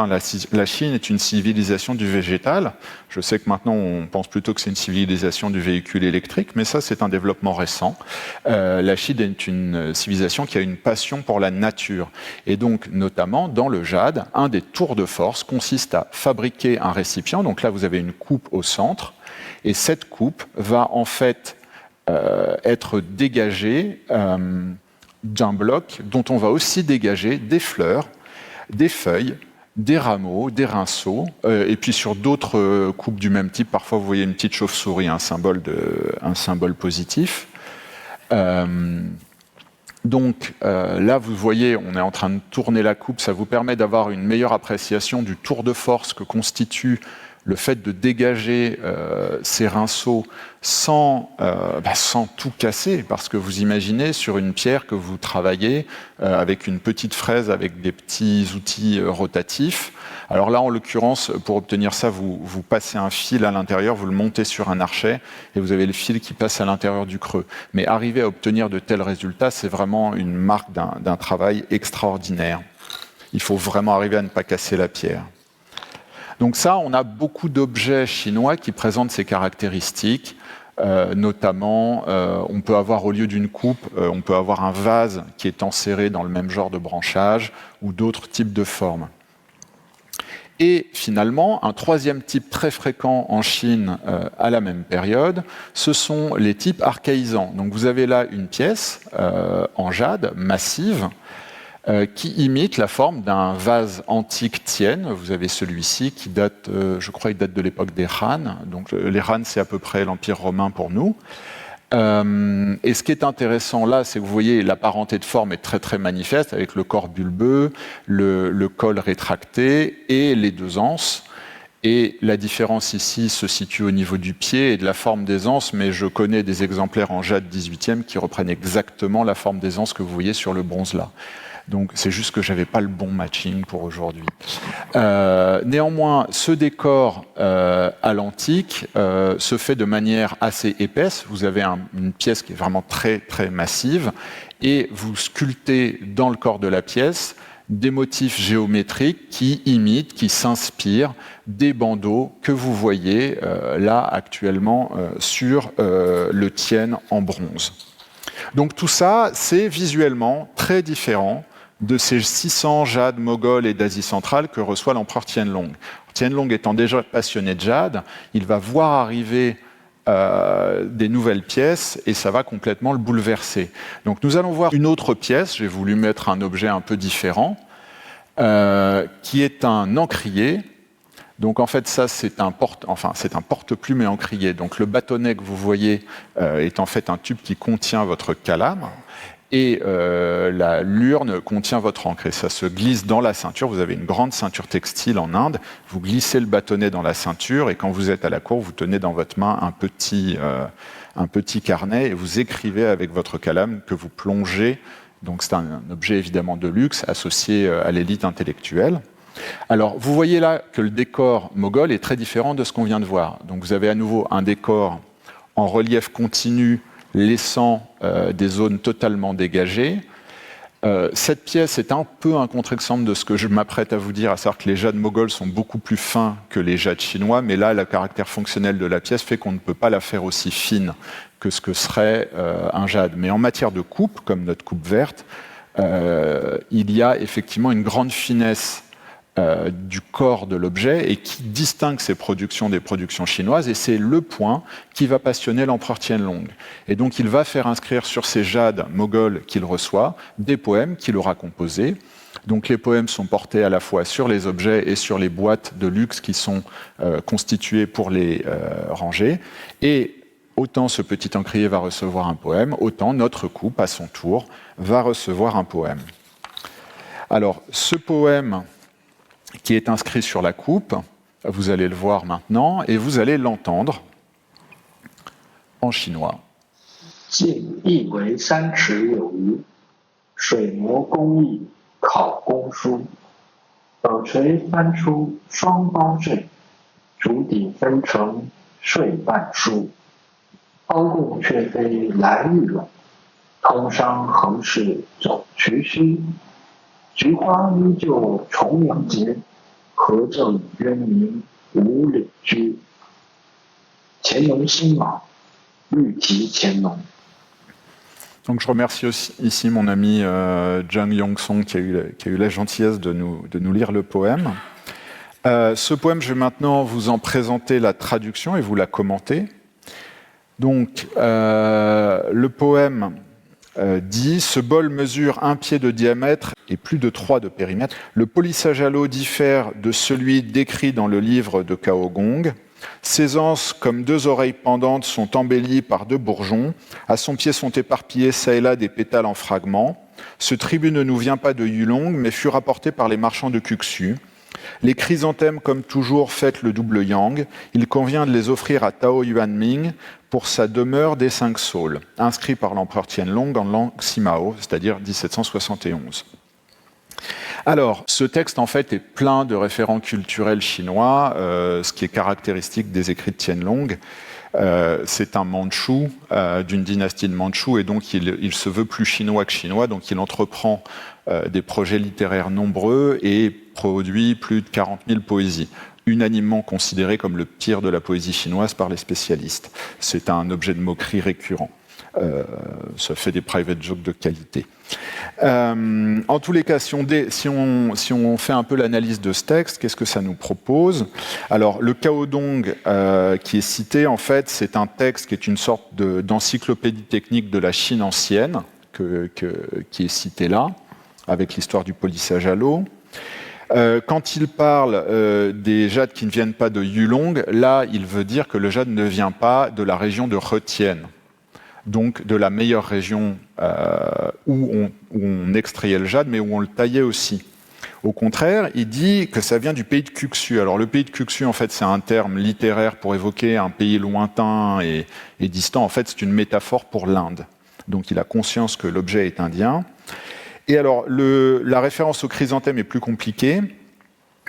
La Chine est une civilisation du végétal. Je sais que maintenant on pense plutôt que c'est une civilisation du véhicule électrique, mais ça c'est un développement récent. La Chine est une civilisation qui a une passion pour la nature. Et donc notamment dans le jade, un des tours de force consiste à fabriquer un récipient. Donc là vous avez une coupe au centre. Et cette coupe va en fait être dégagée d'un bloc dont on va aussi dégager des fleurs, des feuilles, des rameaux, des rinceaux, et puis sur d'autres coupes du même type, parfois vous voyez une petite chauve-souris, un symbole positif. Donc là, vous voyez, on est en train de tourner la coupe, ça vous permet d'avoir une meilleure appréciation du tour de force que constitue le fait de dégager ces rinceaux sans tout casser, parce que vous imaginez sur une pierre que vous travaillez avec une petite fraise, avec des petits outils rotatifs. Alors là, en l'occurrence, pour obtenir ça, vous passez un fil à l'intérieur, vous le montez sur un archet, et vous avez le fil qui passe à l'intérieur du creux. Mais arriver à obtenir de tels résultats, c'est vraiment une marque d'un travail extraordinaire. Il faut vraiment arriver à ne pas casser la pierre. Donc ça, on a beaucoup d'objets chinois qui présentent ces caractéristiques. Notamment, on peut avoir au lieu d'une coupe, on peut avoir un vase qui est enserré dans le même genre de branchage ou d'autres types de formes. Et finalement, un troisième type très fréquent en Chine à la même période, ce sont les types archaïsants. Donc vous avez là une pièce en jade massive qui imite la forme d'un vase antique Tian. Vous avez celui-ci qui date, je crois, il date de l'époque des Han. Donc les Han, c'est à peu près l'Empire romain pour nous. Et ce qui est intéressant là, c'est que vous voyez, la parenté de forme est très très manifeste, avec le corps bulbeux, le col rétracté et les deux anses. Et la différence ici se situe au niveau du pied et de la forme des anses, mais je connais des exemplaires en jade 18e qui reprennent exactement la forme des anses que vous voyez sur le bronze là. Donc c'est juste que j'avais pas le bon matching pour aujourd'hui. Néanmoins, ce décor à l'antique se fait de manière assez épaisse. Vous avez une pièce qui est vraiment très très massive et vous sculptez dans le corps de la pièce des motifs géométriques qui imitent, qui s'inspirent des bandeaux que vous voyez là actuellement sur le Tian en bronze. Donc tout ça, c'est visuellement très différent de ces 600 jades moghols et d'Asie centrale que reçoit l'empereur Tianlong. Tianlong étant déjà passionné de jade, il va voir arriver des nouvelles pièces et ça va complètement le bouleverser. Donc nous allons voir une autre pièce, j'ai voulu mettre un objet un peu différent, qui est un encrier. Donc en fait ça c'est un porte-plume et encrier. Donc le bâtonnet que vous voyez est en fait un tube qui contient votre calame et la l'urne contient votre encre. Et ça se glisse dans la ceinture. Vous avez une grande ceinture textile en Inde. Vous glissez le bâtonnet dans la ceinture et quand vous êtes à la cour, vous tenez dans votre main un petit carnet et vous écrivez avec votre calame que vous plongez. Donc c'est un objet évidemment de luxe associé à l'élite intellectuelle. Alors, vous voyez là que le décor moghol est très différent de ce qu'on vient de voir. Donc, vous avez à nouveau un décor en relief continu, laissant des zones totalement dégagées. Cette pièce est un peu un contre-exemple de ce que je m'apprête à vous dire, à savoir que les jades moghols sont beaucoup plus fins que les jades chinois, mais là, le caractère fonctionnel de la pièce fait qu'on ne peut pas la faire aussi fine que ce que serait un jade. Mais en matière de coupe, comme notre coupe verte, il y a effectivement une grande finesse du corps de l'objet et qui distingue ces productions des productions chinoises, et c'est le point qui va passionner l'empereur Tianlong. Et donc il va faire inscrire sur ces jades moghols qu'il reçoit des poèmes qu'il aura composés. Donc les poèmes sont portés à la fois sur les objets et sur les boîtes de luxe qui sont constituées pour les ranger. Et autant ce petit encrier va recevoir un poème, autant notre coupe, à son tour, va recevoir un poème. Alors ce poème qui est inscrit sur la coupe, vous allez le voir maintenant, et vous allez l'entendre en chinois. 晋亦为3尺有余，水磨工艺考工书，斗锤翻出双包坠，竹底分成睡半书。凹贡却非来日冷，通商横市走渠须。菊花依旧重阳节，何正渊明五里居。乾隆辛卯，御题乾隆。 Donc je remercie aussi ici mon ami Zhang Yongsong qui a eu la gentillesse de nous lire le poème. Ce poème, je vais maintenant vous en présenter la traduction et vous la commenter. Donc le poème dit « Ce bol mesure 1 pied de diamètre et plus de 3 de périmètre. Le polissage à l'eau diffère de celui décrit dans le livre de Cao Gong. Ses anses, comme 2 oreilles pendantes, sont embellies par 2 bourgeons. À son pied sont éparpillés çà et là des pétales en fragments. Ce tribut ne nous vient pas de Yulong, mais fut rapporté par les marchands de Kuxu. Les chrysanthèmes, comme toujours, fêtent le double yang. Il convient de les offrir à Tao Yuanming pour sa demeure des 5 saules, inscrit par l'empereur Tianlong en langue Simao, c'est-à-dire 1771. Alors, ce texte, en fait, est plein de référents culturels chinois, ce qui est caractéristique des écrits de Tianlong. C'est un Mandchou, d'une dynastie de Mandchou, et donc il se veut plus chinois que chinois, donc il entreprend des projets littéraires nombreux et produit plus de 40 000 poésies, unanimement considérées comme le pire de la poésie chinoise par les spécialistes. C'est un objet de moquerie récurrent. Ça fait des private jokes de qualité. En tous les cas, si on fait un peu l'analyse de ce texte, qu'est-ce que ça nous propose? Alors, le Cao Dong qui est cité, en fait, c'est un texte qui est une sorte d'encyclopédie technique de la Chine ancienne, qui est cité là, avec l'histoire du polissage à l'eau. Quand il parle des jades qui ne viennent pas de Yulong, là, il veut dire que le jade ne vient pas de la région de Retienne, donc de la meilleure région où on extrayait le jade, mais où on le taillait aussi. Au contraire, il dit que ça vient du pays de Kuxu. Alors le pays de Kuxu, en fait, c'est un terme littéraire pour évoquer un pays lointain et distant. En fait, c'est une métaphore pour l'Inde. Donc il a conscience que l'objet est indien. Et alors, la référence aux chrysanthèmes est plus compliquée.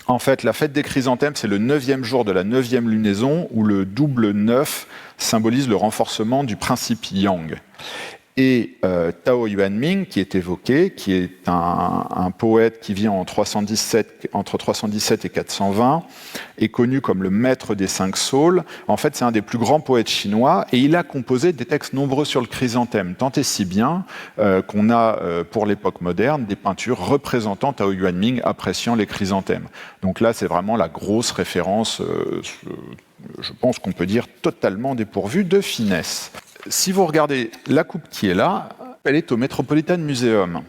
En fait, la fête des chrysanthèmes, c'est le 9e jour de la 9e lunaison, où le double 9 symbolise le renforcement du principe yang. Et Tao Yuanming, qui est évoqué, qui est un poète qui vit entre 317 et 420, est connu comme le maître des 5 saules. En fait, c'est un des plus grands poètes chinois, et il a composé des textes nombreux sur le chrysanthème, tant et si bien qu'on a, pour l'époque moderne, des peintures représentant Tao Yuanming appréciant les chrysanthèmes. Donc là, c'est vraiment la grosse référence, je pense qu'on peut dire totalement dépourvue de finesse. Si vous regardez la coupe qui est là, elle est au Metropolitan Museum.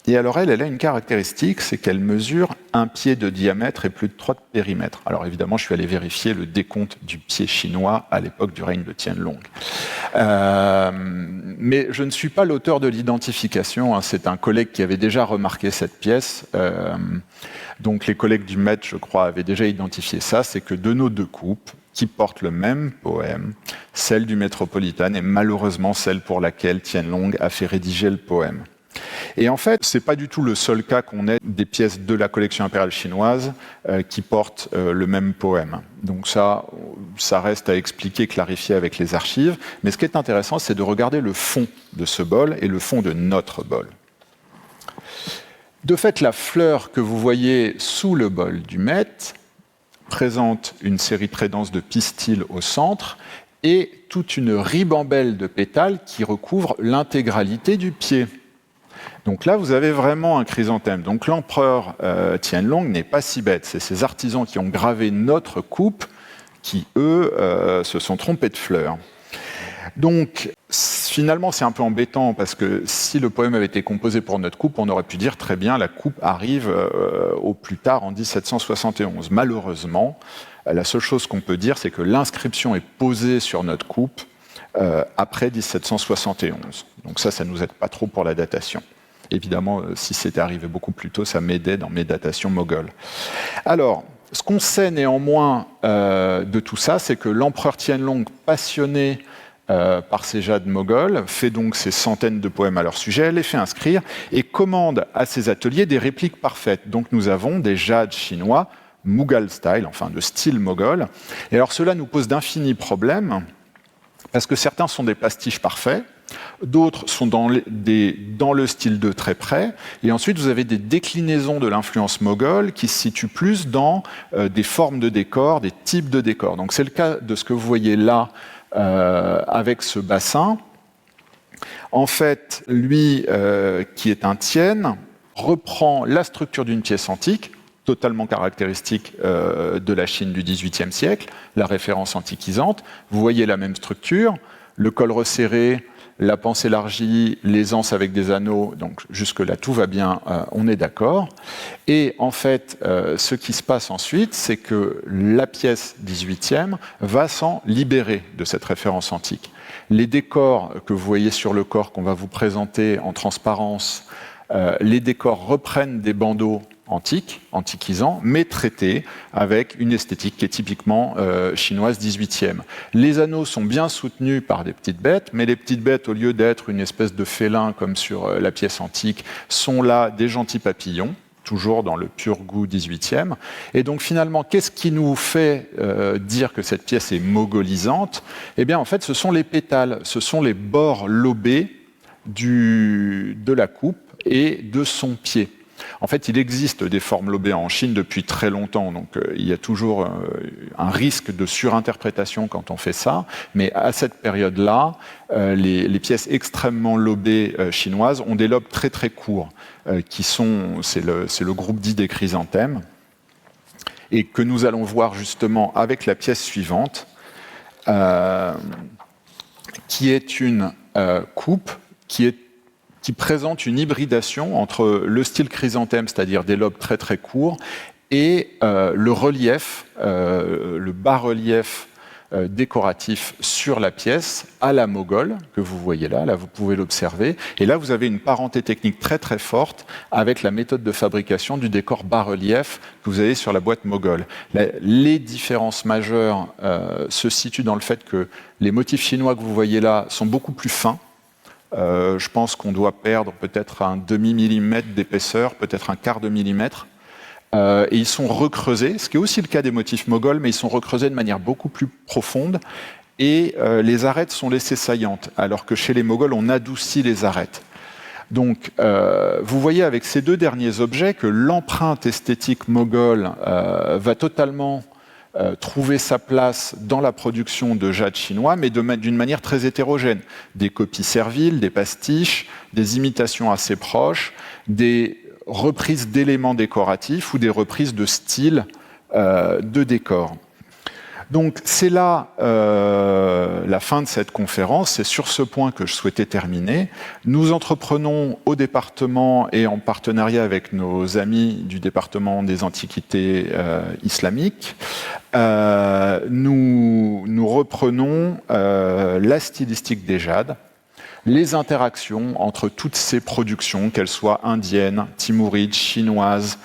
Et alors elle a une caractéristique, c'est qu'elle mesure 1 pied de diamètre et plus de 3 de périmètre. Alors évidemment, je suis allé vérifier le décompte du pied chinois à l'époque du règne de Tianlong. Mais je ne suis pas l'auteur de l'identification, hein. C'est un collègue qui avait déjà remarqué cette pièce. Donc les collègues du Met, je crois, avaient déjà identifié ça, c'est que de nos 2 coupes, qui portent le même poème, celle du Metropolitan est malheureusement celle pour laquelle Tianlong a fait rédiger le poème. Et en fait, c'est pas du tout le seul cas qu'on ait des pièces de la collection impériale chinoise qui portent le même poème. Donc ça reste à expliquer, clarifier avec les archives. Mais ce qui est intéressant, c'est de regarder le fond de ce bol et le fond de notre bol. De fait, la fleur que vous voyez sous le bol du Met présente une série très dense de pistils au centre et toute une ribambelle de pétales qui recouvre l'intégralité du pied. Donc là, vous avez vraiment un chrysanthème. Donc l'empereur Tianlong n'est pas si bête. C'est ces artisans qui ont gravé notre coupe qui, eux, se sont trompés de fleurs. Donc, finalement, c'est un peu embêtant parce que si le poème avait été composé pour notre coupe, on aurait pu dire très bien la coupe arrive au plus tard en 1771. Malheureusement, la seule chose qu'on peut dire, c'est que l'inscription est posée sur notre coupe après 1771. Donc ça nous aide pas trop pour la datation. Évidemment, si c'était arrivé beaucoup plus tôt, ça m'aidait dans mes datations mogholes. Alors, ce qu'on sait néanmoins de tout ça, c'est que l'empereur Tianlong, passionné par ces jades moghols, fait donc ces centaines de poèmes à leur sujet, les fait inscrire et commande à ses ateliers des répliques parfaites. Donc nous avons des jades chinois Mughal style, enfin de style moghol. Et alors cela nous pose d'infinis problèmes, parce que certains sont des pastiches parfaits, d'autres sont dans le style de très près, et ensuite vous avez des déclinaisons de l'influence moghole qui se situent plus dans des formes de décors, des types de décors. Donc c'est le cas de ce que vous voyez là, avec ce bassin. En fait, lui, qui est un Tien, reprend la structure d'une pièce antique, totalement caractéristique de la Chine du XVIIIe siècle, la référence antiquisante. Vous voyez la même structure, le col resserré, la panse élargie, les anses avec des anneaux, donc jusque-là tout va bien, on est d'accord. Et en fait, ce qui se passe ensuite, c'est que la pièce 18e va s'en libérer de cette référence antique. Les décors que vous voyez sur le corps qu'on va vous présenter en transparence, les décors reprennent des bandeaux antiquisants, mais traités avec une esthétique qui est typiquement chinoise 18e. Les anneaux sont bien soutenus par des petites bêtes, mais les petites bêtes, au lieu d'être une espèce de félin comme sur la pièce antique, sont là des gentils papillons, toujours dans le pur goût 18e. Et donc finalement, qu'est-ce qui nous fait dire que cette pièce est mogholisante ? Eh bien en fait, ce sont les pétales, ce sont les bords lobés de la coupe et de son pied. En fait, il existe des formes lobées en Chine depuis très longtemps, donc il y a toujours un risque de surinterprétation quand on fait ça, mais à cette période-là, les pièces extrêmement lobées chinoises ont des lobes très très courts, c'est le groupe dit des chrysanthèmes, et que nous allons voir justement avec la pièce suivante, qui est une coupe qui présente une hybridation entre le style chrysanthème, c'est-à-dire des lobes très très courts, et le relief, le bas-relief décoratif sur la pièce, à la moghole, que vous voyez là vous pouvez l'observer. Et là, vous avez une parenté technique très très forte avec la méthode de fabrication du décor bas-relief que vous avez sur la boîte moghole. Les différences majeures se situent dans le fait que les motifs chinois que vous voyez là sont beaucoup plus fins. Je pense qu'on doit perdre peut-être un demi-millimètre d'épaisseur, peut-être un quart de millimètre. Et ils sont recreusés, ce qui est aussi le cas des motifs moghols, mais ils sont recreusés de manière beaucoup plus profonde. Et les arêtes sont laissées saillantes, alors que chez les moghols, on adoucit les arêtes. Donc, vous voyez avec ces deux derniers objets que l'empreinte esthétique moghole va totalement trouver sa place dans la production de jade chinois, mais d'une manière très hétérogène. Des copies serviles, des pastiches, des imitations assez proches, des reprises d'éléments décoratifs ou des reprises de styles de décor. Donc c'est là la fin de cette conférence, c'est sur ce point que je souhaitais terminer. Nous entreprenons au département et en partenariat avec nos amis du département des antiquités islamiques, nous reprenons la stylistique des jades, les interactions entre toutes ces productions, qu'elles soient indiennes, timourides, chinoises,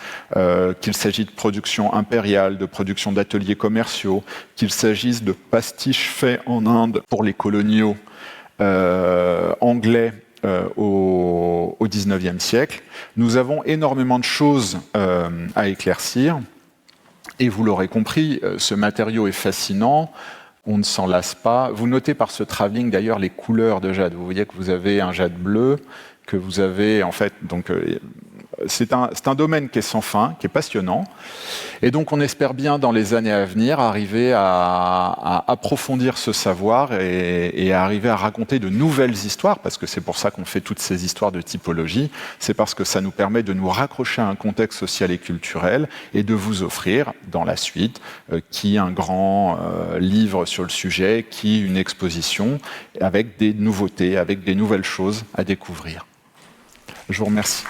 qu'il s'agisse de productions impériales, de productions d'ateliers commerciaux, qu'il s'agisse de pastiches faits en Inde pour les coloniaux anglais au XIXe siècle. Nous avons énormément de choses à éclaircir. Et vous l'aurez compris, ce matériau est fascinant. On ne s'en lasse pas. Vous notez par ce travelling d'ailleurs les couleurs de jade. Vous voyez que vous avez un jade bleu, que vous avez en fait... Donc, c'est un domaine qui est sans fin, qui est passionnant. Et donc on espère bien dans les années à venir arriver à approfondir ce savoir et à arriver à raconter de nouvelles histoires, parce que c'est pour ça qu'on fait toutes ces histoires de typologie. C'est parce que ça nous permet de nous raccrocher à un contexte social et culturel et de vous offrir dans la suite qui un grand livre sur le sujet, qui une exposition avec des nouveautés, avec des nouvelles choses à découvrir. Je vous remercie.